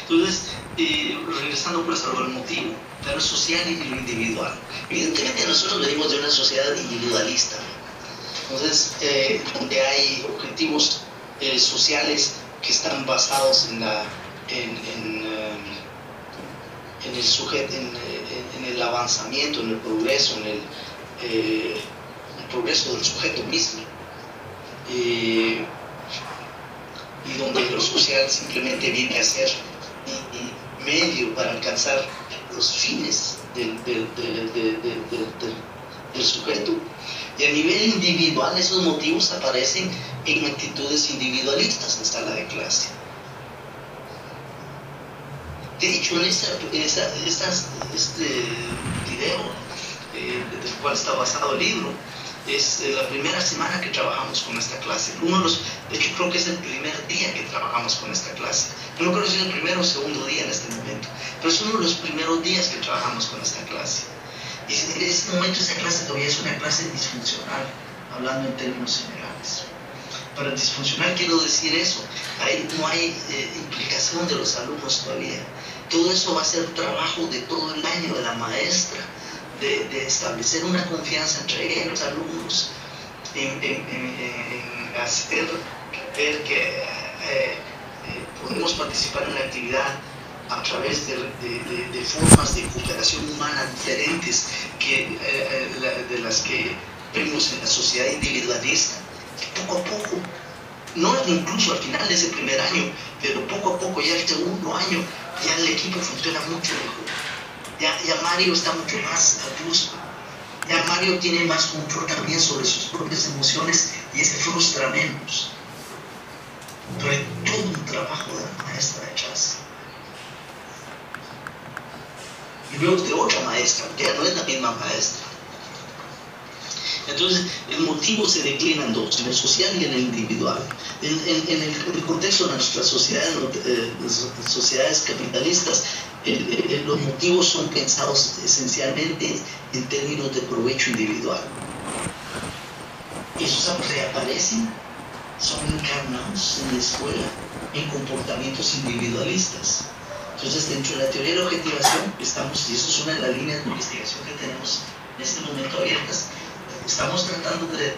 Entonces, regresando pues a lo motivo, lo social y lo individual. Evidentemente nosotros venimos de una sociedad individualista, entonces donde hay objetivos sociales que están basados en el sujeto, en el avanzamiento, en el progreso, en el progreso del sujeto mismo, y donde lo social simplemente viene a ser medio para alcanzar los fines del sujeto. Y a nivel individual esos motivos aparecen en actitudes individualistas en sala de clase. De hecho, en este video del cual está basado el libro, es la primera semana que trabajamos con esta clase. De hecho, creo que es el primer día que trabajamos con esta clase. No creo si es el primero o segundo día en este momento, pero es uno de los primeros días que trabajamos con esta clase. Y en ese momento esta clase todavía es una clase disfuncional, hablando en términos generales. Para disfuncional quiero decir eso, no hay implicación de los alumnos todavía. Todo eso va a ser trabajo de todo el año de la maestra, de establecer una confianza entre los alumnos, en hacer ver que podemos participar en la actividad a través de formas de cooperación humana diferentes de las que vemos en la sociedad individualista. Poco a poco, no incluso al final de ese primer año, pero poco a poco, ya el segundo año, ya el equipo funciona mucho mejor. Ya Mario está mucho más a gusto. Ya Mario tiene más control también sobre sus propias emociones y se frustra menos. Pero hay todo un trabajo de la maestra detrás. Y luego de otra maestra, que ya no es la misma maestra. Entonces, el motivo se declina en dos, en el social y en el individual. En el contexto de nuestras sociedades capitalistas, los motivos son pensados esencialmente en términos de provecho individual. Esos reaparecen, son encarnados en la escuela en comportamientos individualistas. Entonces, dentro de la teoría de la objetivación, y eso es una de las líneas de investigación que tenemos en este momento abiertas, estamos tratando de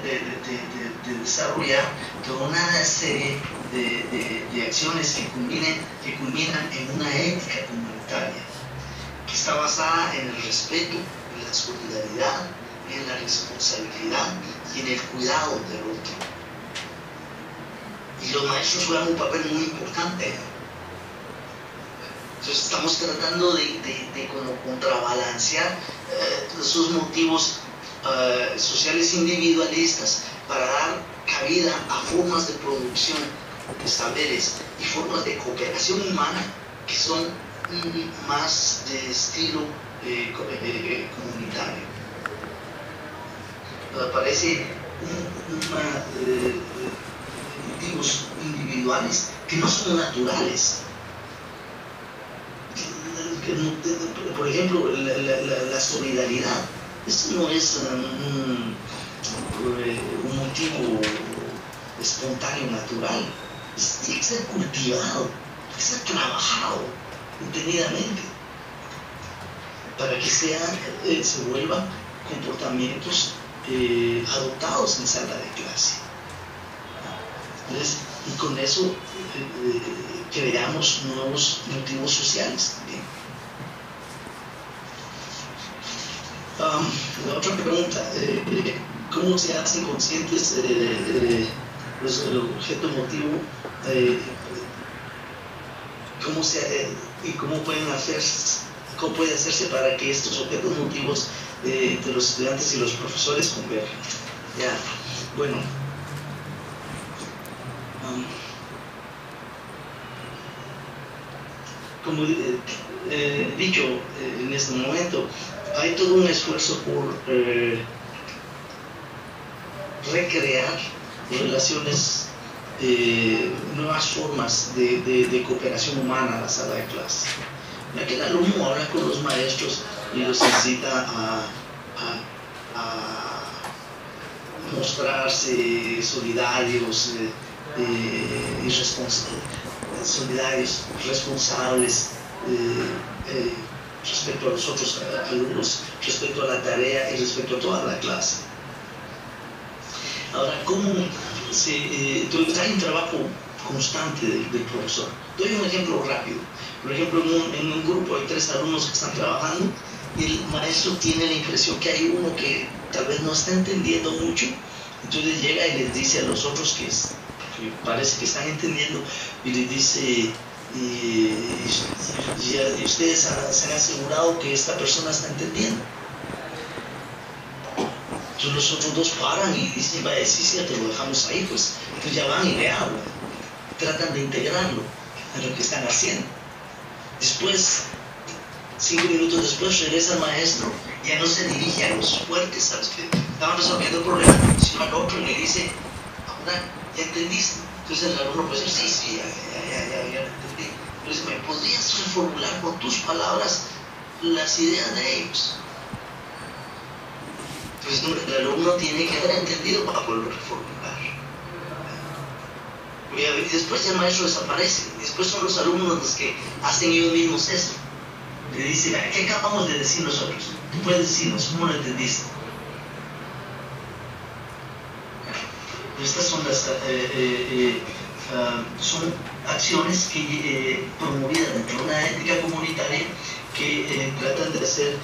desarrollar toda una serie de acciones que culminan en una ética comunitaria, que está basada en el respeto, en la solidaridad, en la responsabilidad y en el cuidado del otro. Y los maestros juegan un papel muy importante. Entonces estamos tratando de contrabalancear esos motivos sociales individualistas para dar cabida a formas de producción de saberes y formas de cooperación humana que son más de estilo comunitario. Aparece motivos individuales que no son naturales. Por ejemplo, la solidaridad. Esto no es un motivo espontáneo, natural. Tiene que ser cultivado, tiene que ser trabajado detenidamente para que se vuelvan comportamientos adoptados en sala de clase. Entonces, y con eso creamos nuevos motivos sociales también. La otra pregunta, ¿cómo se hacen conscientes pues, el objeto motivo? ¿Cómo puede hacerse para que estos objetos motivos de los estudiantes y los profesores converjan? Ya, bueno. Como he dicho en este momento, hay todo un esfuerzo por recrear relaciones, nuevas formas de cooperación humana a la sala de clase. Ya que el alumno habla con los maestros y los incita a mostrarse solidarios y solidarios, responsables respecto a los otros alumnos, respecto a la tarea y respecto a toda la clase. Ahora, ¿cómo hay un trabajo constante del profesor? Doy un ejemplo rápido. Por ejemplo, en un grupo hay 3 alumnos que están trabajando y el maestro tiene la impresión que hay uno que tal vez no está entendiendo mucho, entonces llega y les dice a los otros que parece que están entendiendo y les dice: y ustedes se han asegurado que esta persona está entendiendo. Entonces los otros 2 paran y dicen: vaya, sí, te lo dejamos ahí, pues. Entonces ya van y le hablan, tratan de integrarlo a lo que están haciendo. Después, 5 minutos después, regresa el maestro, ya no se dirige a los fuertes, a los que estaban resolviendo el problema, sino al otro y le dice: ahora, ¿ya entendiste? Entonces el alumno puede decir: sí, ya entendí. Entonces, ¿me podrías reformular con tus palabras las ideas de ellos? Entonces el alumno tiene que haber entendido para poderlo reformular. Y después el maestro desaparece. Después son los alumnos los que hacen ellos mismos eso. Le dicen: ¿qué acabamos de decir nosotros? Tú puedes decirnos, ¿cómo lo entendiste? Estas son son acciones que promovidas dentro de una ética comunitaria que tratan de hacer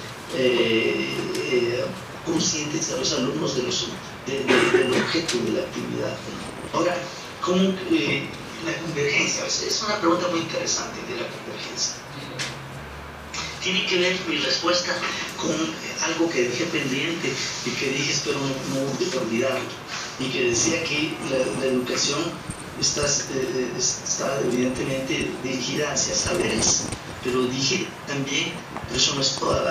conscientes a los alumnos del objeto de la actividad. Ahora, ¿cómo la convergencia? Es una pregunta muy interesante de la convergencia. Tiene que ver mi respuesta con algo que dejé pendiente y que dije, espero no olvidarlo, y que decía que la educación está evidentemente dirigida hacia saberes, pero dije también, pero eso no es toda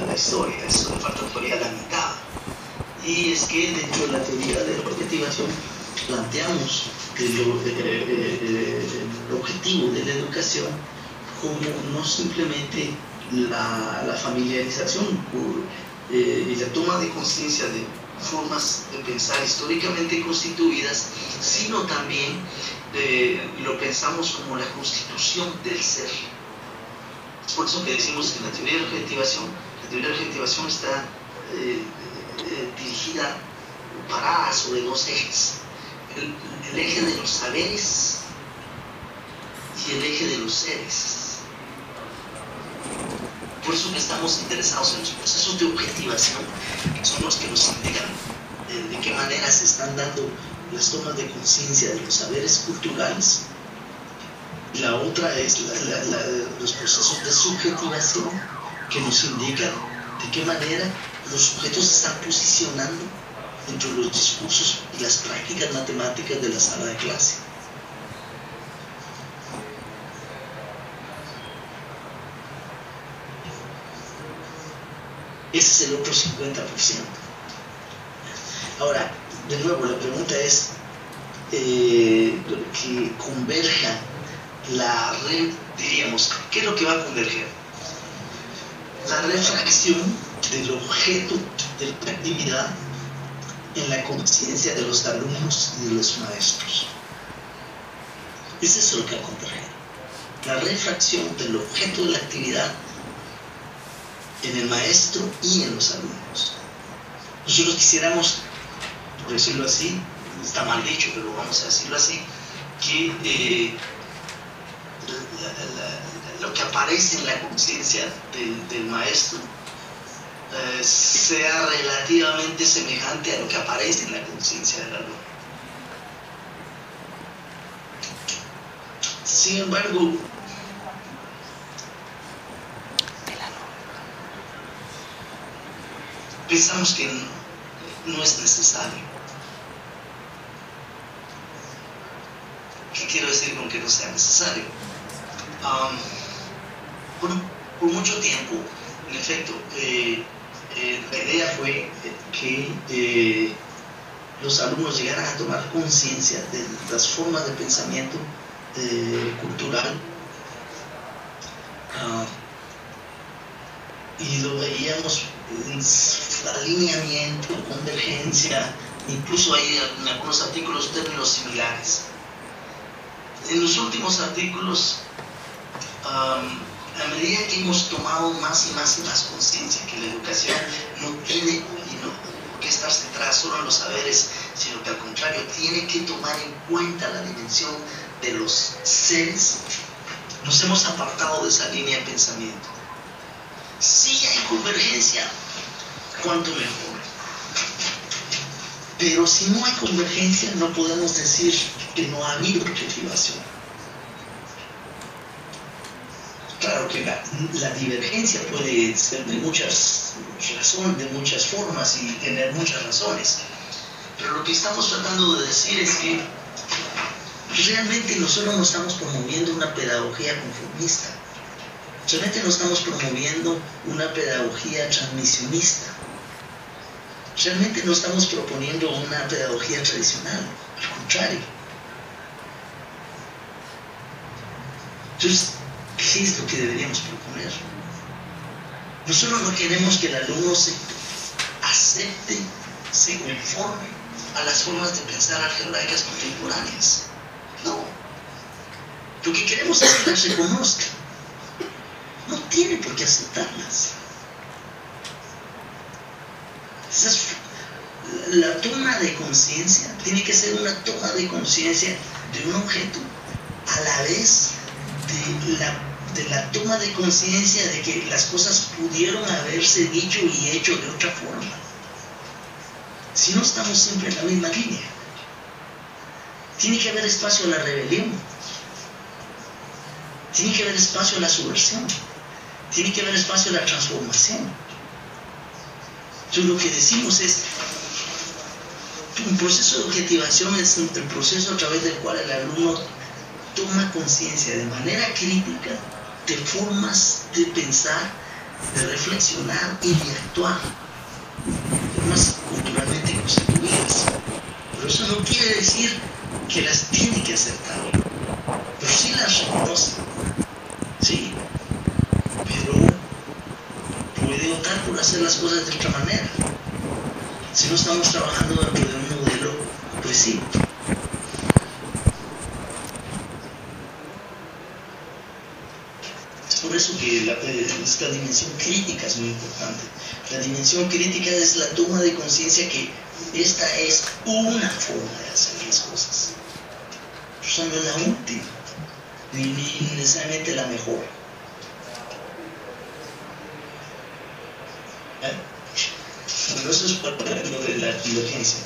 la historia, eso me falta todavía la mitad. Y es que dentro de la teoría de la objetivación planteamos el objetivo de la educación como no simplemente la familiarización y la toma de conciencia de formas de pensar históricamente constituidas, sino también lo pensamos como la constitución del ser. Es por eso que decimos que la teoría de la objetivación está dirigida, parada sobre dos ejes: el eje de los saberes y el eje de los seres. Por eso que estamos interesados en los procesos de objetivación, que son los que nos indican de qué manera se están dando las tomas de conciencia de los saberes culturales. La otra es los procesos de subjetivación, que nos indican de qué manera los sujetos se están posicionando entre los discursos y las prácticas matemáticas de la sala de clase. Ese es el otro 50%. Ahora, de nuevo, la pregunta es que converja diríamos, ¿qué es lo que va a converger? La refracción del objeto de la actividad en la conciencia de los alumnos y de los maestros. Es eso lo que va a converger. La refracción del objeto de la actividad en el maestro y en los alumnos. Nosotros quisiéramos, por decirlo así, está mal dicho, pero vamos a decirlo así, que lo que aparece en la conciencia del maestro sea relativamente semejante a lo que aparece en la conciencia del alumno. Sin embargo, pensamos que no es necesario. ¿Qué quiero decir con que no sea necesario? Por mucho tiempo, en efecto, la idea fue que los alumnos llegaran a tomar conciencia de las formas de pensamiento cultural, y lo veíamos en alineamiento, convergencia, incluso hay en algunos artículos términos similares. En los últimos artículos, a medida que hemos tomado más y más conciencia que la educación no tiene que estar centrada solo en los saberes, sino que al contrario tiene que tomar en cuenta la dimensión de los seres, nos hemos apartado de esa línea de pensamiento. Sí hay convergencia, cuanto mejor. Pero si no hay convergencia, no podemos decir que no ha habido objetivación. Claro que la divergencia puede ser de muchas razones, de muchas formas y tener muchas razones. Pero lo que estamos tratando de decir es que realmente nosotros no estamos promoviendo una pedagogía conformista. Realmente no estamos promoviendo una pedagogía transmisionista. Realmente no estamos proponiendo una pedagogía tradicional. Al contrario. Entonces, ¿qué es lo que deberíamos proponer? Nosotros no queremos que el alumno se acepte, se conforme a las formas de pensar algebraicas contemporáneas. No. Lo que queremos es que las reconozca. No tiene por qué aceptarlas. La toma de conciencia tiene que ser una toma de conciencia de un objeto a la vez de la toma de conciencia de que las cosas pudieron haberse dicho y hecho de otra forma. Si no estamos siempre en la misma línea, tiene que haber espacio a la rebelión, tiene que haber espacio a la subversión, tiene que haber espacio a la transformación. Entonces lo que decimos es, un proceso de objetivación es el proceso a través del cual el alumno toma conciencia de manera crítica de formas de pensar, de reflexionar y de actuar, formas culturalmente constituidas. Pero eso no quiere decir que las tiene que aceptar, pero sí las reconoce, sí, pero puede optar por hacer las cosas de otra manera si no estamos trabajando dentro de un modelo opresivo. Es por eso que esta dimensión crítica es muy importante. La dimensión crítica es la toma de conciencia que esta es una forma de hacer las cosas. Esa no es la última, ni necesariamente la mejor. Bueno, eso es parte de la divergencia.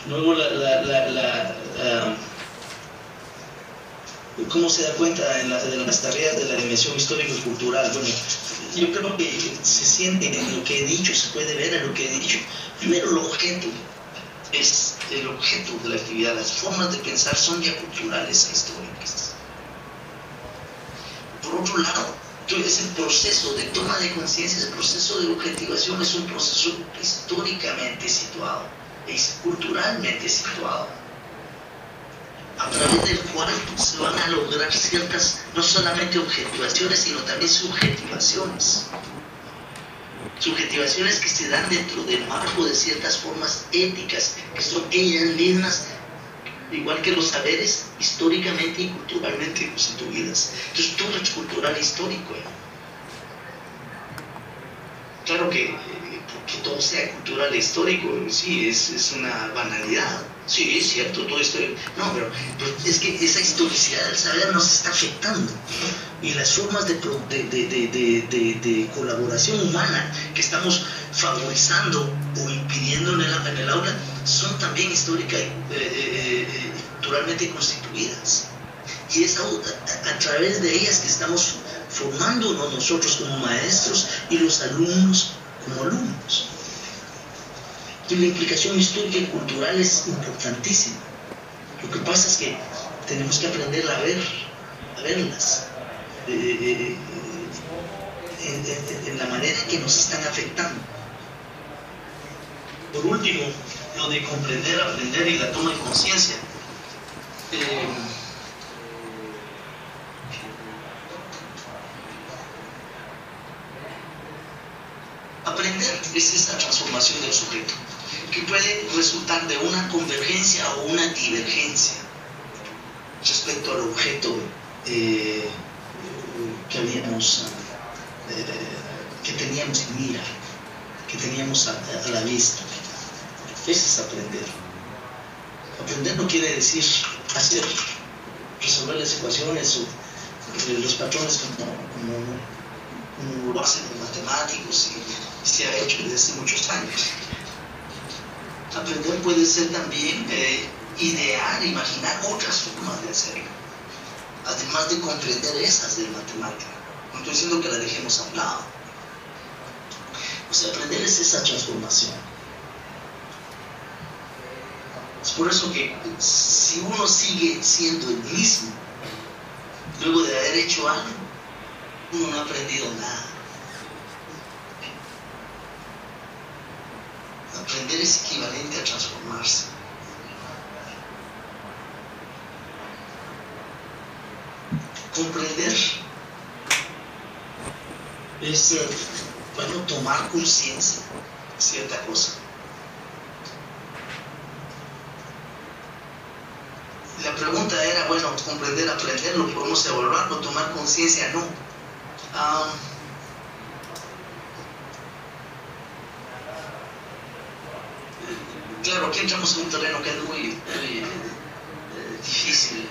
Luego ¿cómo se da cuenta de las tareas de la dimensión histórico-cultural? Bueno, yo creo que se siente en lo que he dicho, se puede ver en lo que he dicho. Primero, el objeto es el objeto de la actividad. Las formas de pensar son ya culturales e históricas. Por otro lado, ese proceso de toma de conciencia, ese proceso de objetivación es un proceso históricamente situado, es culturalmente situado, a través del cual se van a lograr ciertas, no solamente objetivaciones, sino también subjetivaciones. Subjetivaciones que se dan dentro del marco de ciertas formas éticas, que son ellas mismas, igual que los saberes, históricamente y culturalmente constituidas. Entonces todo es cultural e histórico. Claro que todo sea cultural e histórico, sí, es una banalidad. Sí, es cierto, todo esto. No, pero es que esa historicidad del saber nos está afectando. Y las formas de colaboración humana que estamos favorizando o impidiendo en el aula son también históricas y culturalmente constituidas. Y es a través de ellas que estamos formándonos nosotros como maestros y los alumnos como alumnos. Y la implicación histórica y cultural es importantísima. Lo que pasa es que tenemos que aprender a verlas en la manera en que nos están afectando. Por último, lo de comprender, aprender y la toma de conciencia. Aprender es esta transformación del sujeto, que puede resultar de una convergencia o una divergencia respecto al objeto que teníamos en mira, que teníamos a la vista. Eso es aprender. Aprender no quiere decir resolver las ecuaciones o los patrones como lo hacen los matemáticos y se ha hecho desde hace muchos años. Aprender puede ser también idear, imaginar otras formas de hacerlo, además de comprender esas del matemático. No estoy diciendo que la dejemos a un lado. O sea, aprender es esa transformación. Es por eso que si uno sigue siendo el mismo luego de haber hecho algo, uno no ha aprendido nada. Aprender es equivalente a transformarse. Comprender es, tomar conciencia de cierta cosa. La pregunta era, comprender, aprender, ¿lo podemos evaluar o tomar conciencia? No. claro, aquí entramos en un terreno que es muy difícil,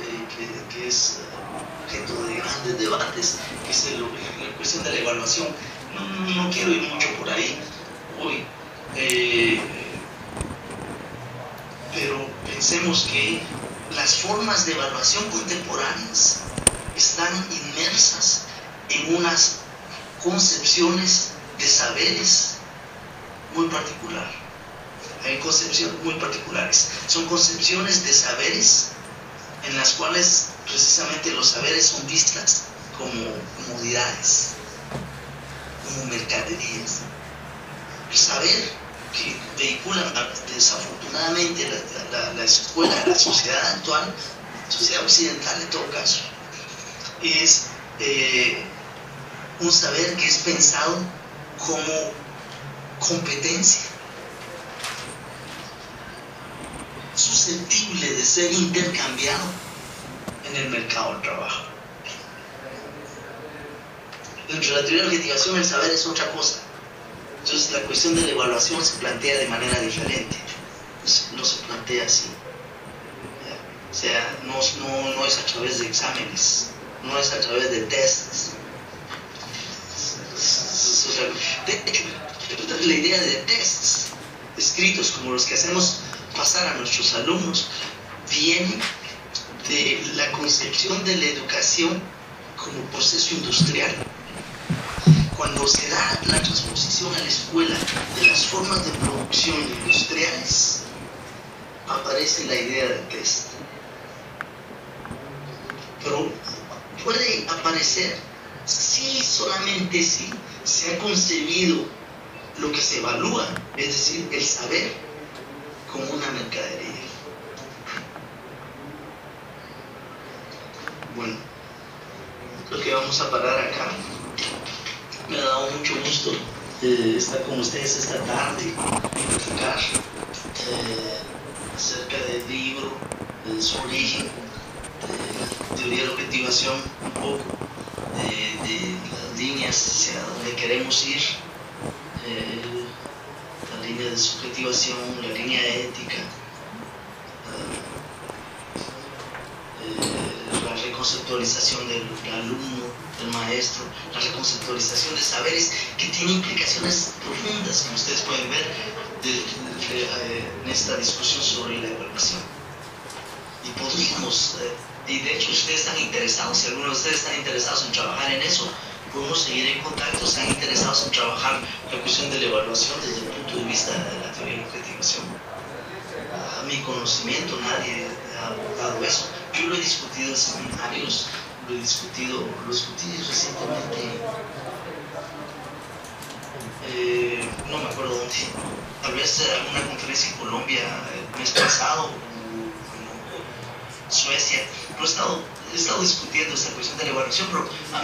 que es objeto de grandes debates, que es la cuestión de la evaluación. No quiero ir mucho por ahí hoy, pero pensemos que las formas de evaluación contemporáneas están inmersas en unas concepciones de saberes muy particulares. Hay concepciones muy particulares. Son concepciones de saberes en las cuales precisamente los saberes son vistas como comodidades, como mercaderías. El saber que vehicula desafortunadamente la escuela, la sociedad actual, sociedad occidental en todo caso, es un saber que es pensado como competencia, susceptible de ser intercambiado en el mercado del trabajo. Dentro de la teoría de objetivación, el saber es otra cosa. Entonces la cuestión de la evaluación se plantea de manera diferente, no se plantea así. O sea, no es a través de exámenes, no es a través de tests. De hecho, la idea de tests escritos como los que hacemos pasar a nuestros alumnos viene de la concepción de la educación como proceso industrial. Cuando se da la transposición a la escuela de las formas de producción industriales, aparece la idea del test. Pero puede aparecer si solamente si se ha concebido lo que se evalúa, es decir, el saber, como una mercadería. Bueno, creo que vamos a parar acá. Me ha dado mucho gusto estar con ustedes esta tarde, platicar acerca del libro, de su origen, de la teoría de la objetivación, un poco de las líneas hacia donde queremos ir, la línea de subjetivación, la línea ética, la reconceptualización del alumno, del maestro, la reconceptualización de saberes que tiene implicaciones profundas, como ustedes pueden ver en esta discusión sobre la evaluación. Y podríamos, y de hecho ustedes están interesados, si algunos de ustedes están interesados en trabajar en eso, podemos seguir en contacto, están interesados en trabajar la cuestión de la evaluación desde el punto de vista de la teoría de la objetivación. A mi conocimiento nadie ha abordado eso. Yo lo he discutido en seminarios, lo discutí recientemente, no me acuerdo dónde, tal vez en una conferencia en Colombia el mes pasado, en Suecia, pero he estado discutiendo esta cuestión de la evaluación, pero a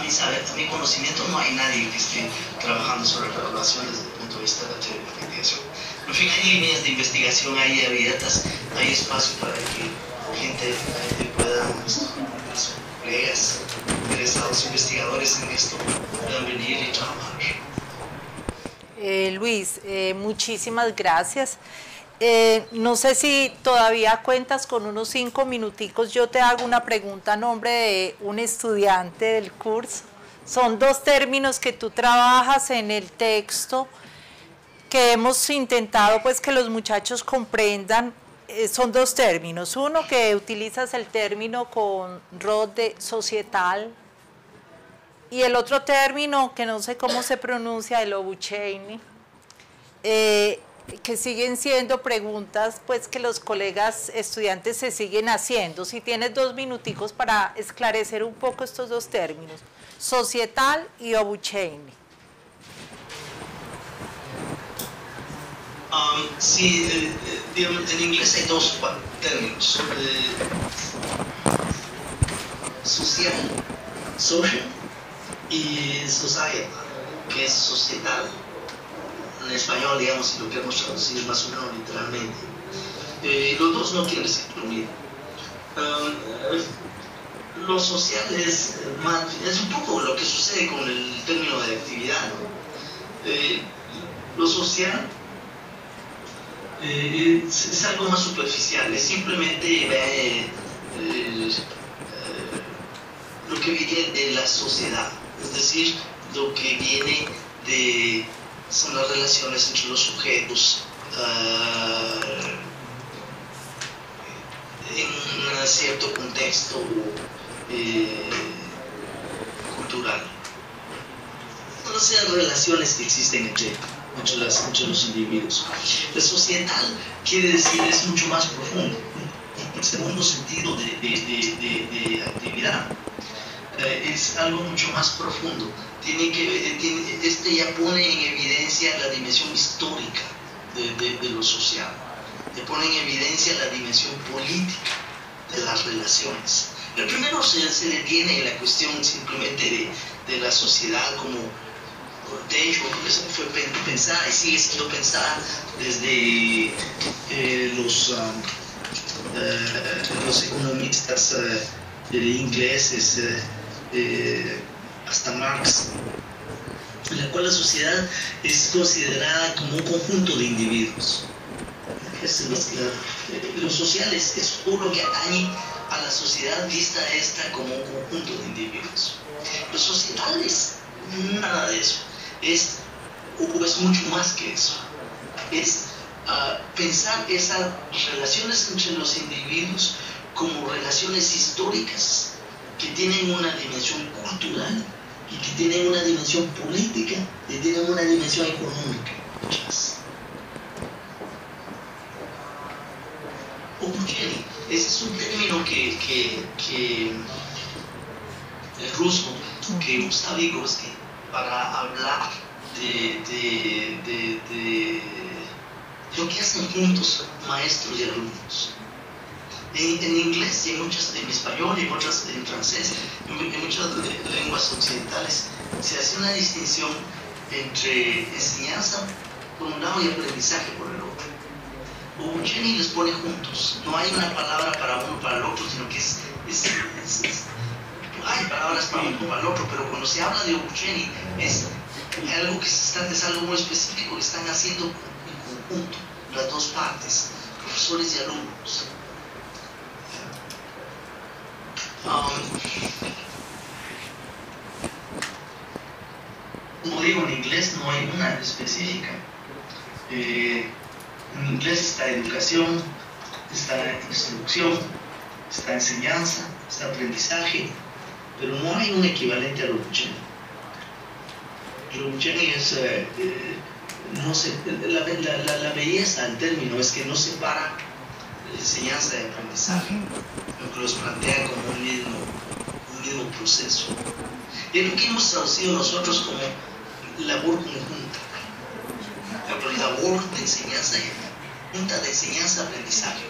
mi conocimiento no hay nadie que esté trabajando sobre la evaluación desde el punto de vista de la teoría de la objetivación. En fin, hay líneas de investigación ahí abiertas, hay espacio para que gente pueda, los colegas interesados, investigadores en esto, puedan venir y trabajar. Luis, muchísimas gracias. No sé si todavía cuentas con unos 5 minuticos. Yo te hago una pregunta a nombre de un estudiante del curso. Son 2 términos que tú trabajas en el texto que hemos intentado pues que los muchachos comprendan. Son 2 términos. Uno, que utilizas el término con rod de societal, y el otro término que no sé cómo se pronuncia, el obucheini, que siguen siendo preguntas pues que los colegas estudiantes se siguen haciendo. Si tienes 2 minuticos para esclarecer un poco estos 2 términos, societal y obucheini. Sí, en inglés hay 2 términos, social, y societal, que es societal. En español, digamos, si lo queremos traducir más o menos literalmente. Los 2 no quieren decir lo mismo. Lo social es un poco lo que sucede con el término de actividad, ¿no? Lo social es algo más superficial, es simplemente lo que viene de la sociedad, es decir, lo que viene son las relaciones entre los sujetos en un cierto contexto cultural. Las relaciones que existen entre los individuos. La sociedad, quiere decir, es mucho más profundo. El segundo sentido de actividad es algo mucho más profundo. Este ya pone en evidencia la dimensión histórica de lo social. Te pone en evidencia la dimensión política de las relaciones. El primero se detiene en la cuestión simplemente de la sociedad como, de hecho, fue pensada y sigue siendo pensada desde los economistas ingleses hasta Marx, en la cual la sociedad es considerada como un conjunto de individuos. Lo social es todo lo que atañe a la sociedad vista esta como un conjunto de individuos. Lo social es nada de eso, es mucho más que eso. Es pensar esas relaciones entre los individuos como relaciones históricas que tienen una dimensión cultural y que tienen una dimensión política y tienen una dimensión económica. Opportunity, ese es un término que ruso, que usa Vygotsky para hablar de lo que hacen juntos maestros y alumnos. En inglés y en español y en francés, en muchas lenguas occidentales, se hace una distinción entre enseñanza por un lado y aprendizaje por el otro. Jenny los pone juntos, no hay una palabra para uno para el otro, sino que hay palabras para uno para el otro, pero cuando se habla de Jenny es algo es algo muy específico que están haciendo en conjunto, las dos partes, profesores y alumnos. Como digo, en inglés no hay una específica. En inglés está educación, está instrucción, está enseñanza, está aprendizaje, pero no hay un equivalente a lo Bucheni. Lo Bucheni es, la belleza del término es que no separa enseñanza y aprendizaje, lo que los plantea como un mismo proceso. Y es lo que hemos traducido nosotros como labor conjunta. Labor de enseñanza y junta de enseñanza-aprendizaje.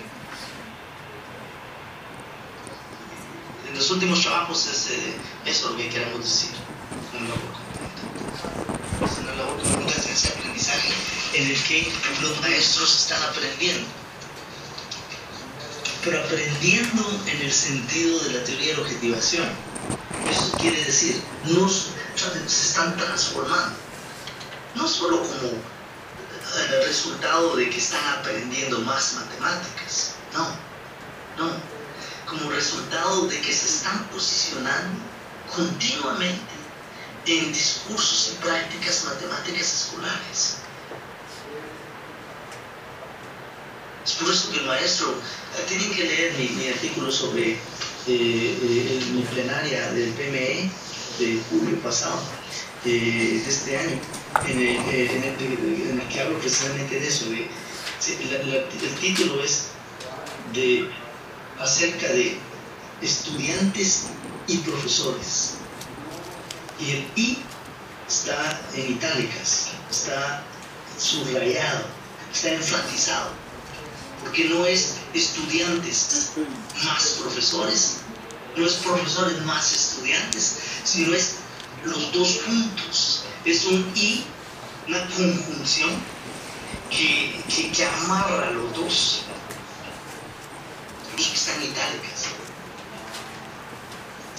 En los últimos trabajos es eso lo que queremos decir, una labor conjunta. Es una labor conjunta de enseñanza-aprendizaje en el que los maestros están aprendiendo, pero aprendiendo en el sentido de la teoría de la objetivación. Eso quiere decir, se están transformando, no solo como el resultado de que están aprendiendo más matemáticas, no, como resultado de que se están posicionando continuamente en discursos y prácticas matemáticas escolares. Es por eso que el maestro, tienen que leer mi artículo sobre mi plenaria del PME de julio pasado, de este año, en el que hablo precisamente de eso. El título es acerca de estudiantes y profesores, y el "y" está en itálicas, está subrayado, está enfatizado, porque no es estudiantes más profesores, no es profesores más estudiantes, sino es los dos juntos. Es un "y", una conjunción que amarra a los dos. Y que están itálicas.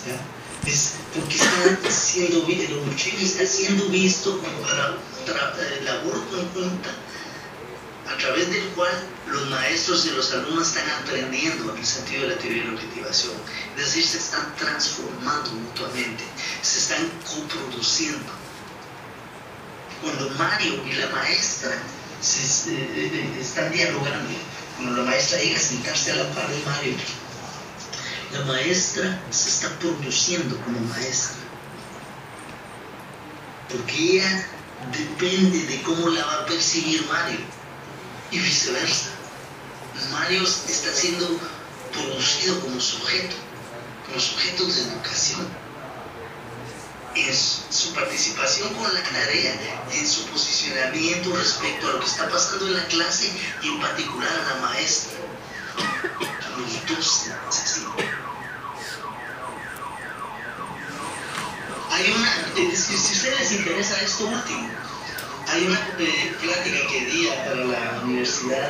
¿Ya? Es porque está siendo visto como labor conjunta a través del cual los maestros y los alumnos están aprendiendo en el sentido de la teoría de la objetivación. Es decir, se están transformando mutuamente, se están coproduciendo. Cuando Mario y la maestra están dialogando, cuando la maestra llega a sentarse a la par de Mario, la maestra se está produciendo como maestra, porque ella depende de cómo la va a percibir Mario, y viceversa. Mario está siendo producido como sujeto de educación, en su participación con la tarea, en su posicionamiento respecto a lo que está pasando en la clase y en particular a la maestra. Los dos se hacen. Hay una, si a ustedes les interesa esto último, hay una plática que di para la Universidad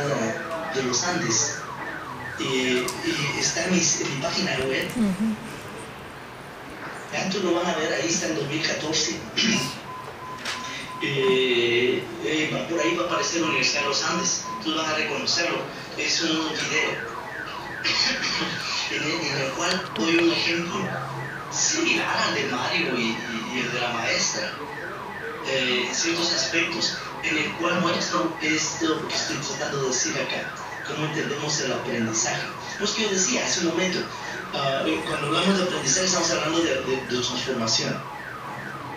de los Andes, está en mi página web. Antes lo van a ver, ahí está en 2014. Por ahí va a aparecer la Universidad de los Andes, entonces van a reconocerlo. Es un video en el cual doy un ejemplo similar al de Mario y el de la maestra, en ciertos aspectos, en el cual muestro esto que estoy tratando de decir acá, cómo entendemos el aprendizaje. Pues que yo decía hace un momento, cuando hablamos de aprendizaje estamos hablando de transformación,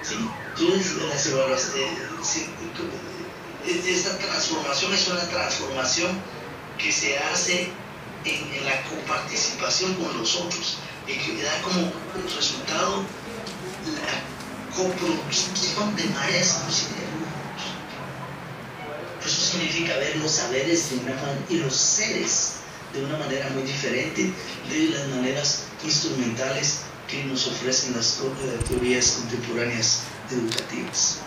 ¿sí? Las evaluaciones, esta transformación es una transformación que se hace en la coparticipación con los otros, y que da como resultado la coproducción de maestros y de alumnos. Eso significa ver los saberes de una manera y los seres de una manera muy diferente de las maneras instrumentales que nos ofrecen las teorías contemporáneas educativas.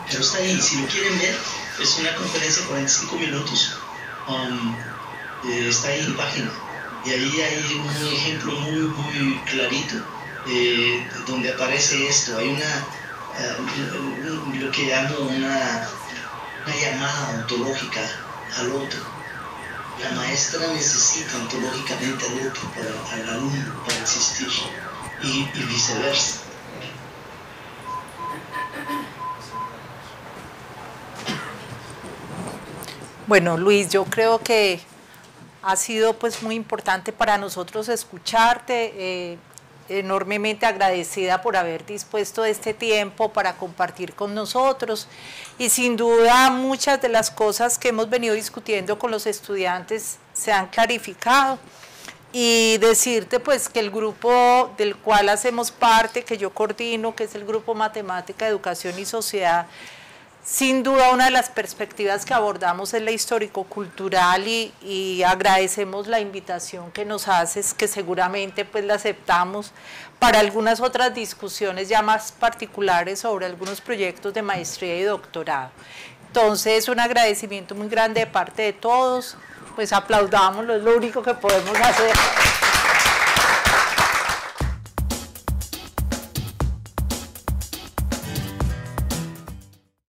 Pero está ahí, si lo quieren ver, es una conferencia de 45 minutos. Está ahí en la página. Y ahí hay un ejemplo muy clarito donde aparece esto. Hay lo que llamo una llamada ontológica al otro. La maestra necesita ontológicamente al otro, al alumno, para existir, y viceversa. Bueno, Luis, yo creo que ha sido pues muy importante para nosotros escucharte, enormemente agradecida por haber dispuesto este tiempo para compartir con nosotros, y sin duda muchas de las cosas que hemos venido discutiendo con los estudiantes se han clarificado, y decirte pues que el grupo del cual hacemos parte, que yo coordino, que es el Grupo Matemática, Educación y Sociedad, sin duda una de las perspectivas que abordamos es la histórico-cultural, y agradecemos la invitación que nos haces, que seguramente pues la aceptamos para algunas otras discusiones ya más particulares sobre algunos proyectos de maestría y doctorado. Entonces, un agradecimiento muy grande de parte de todos, pues aplaudámoslo, es lo único que podemos hacer.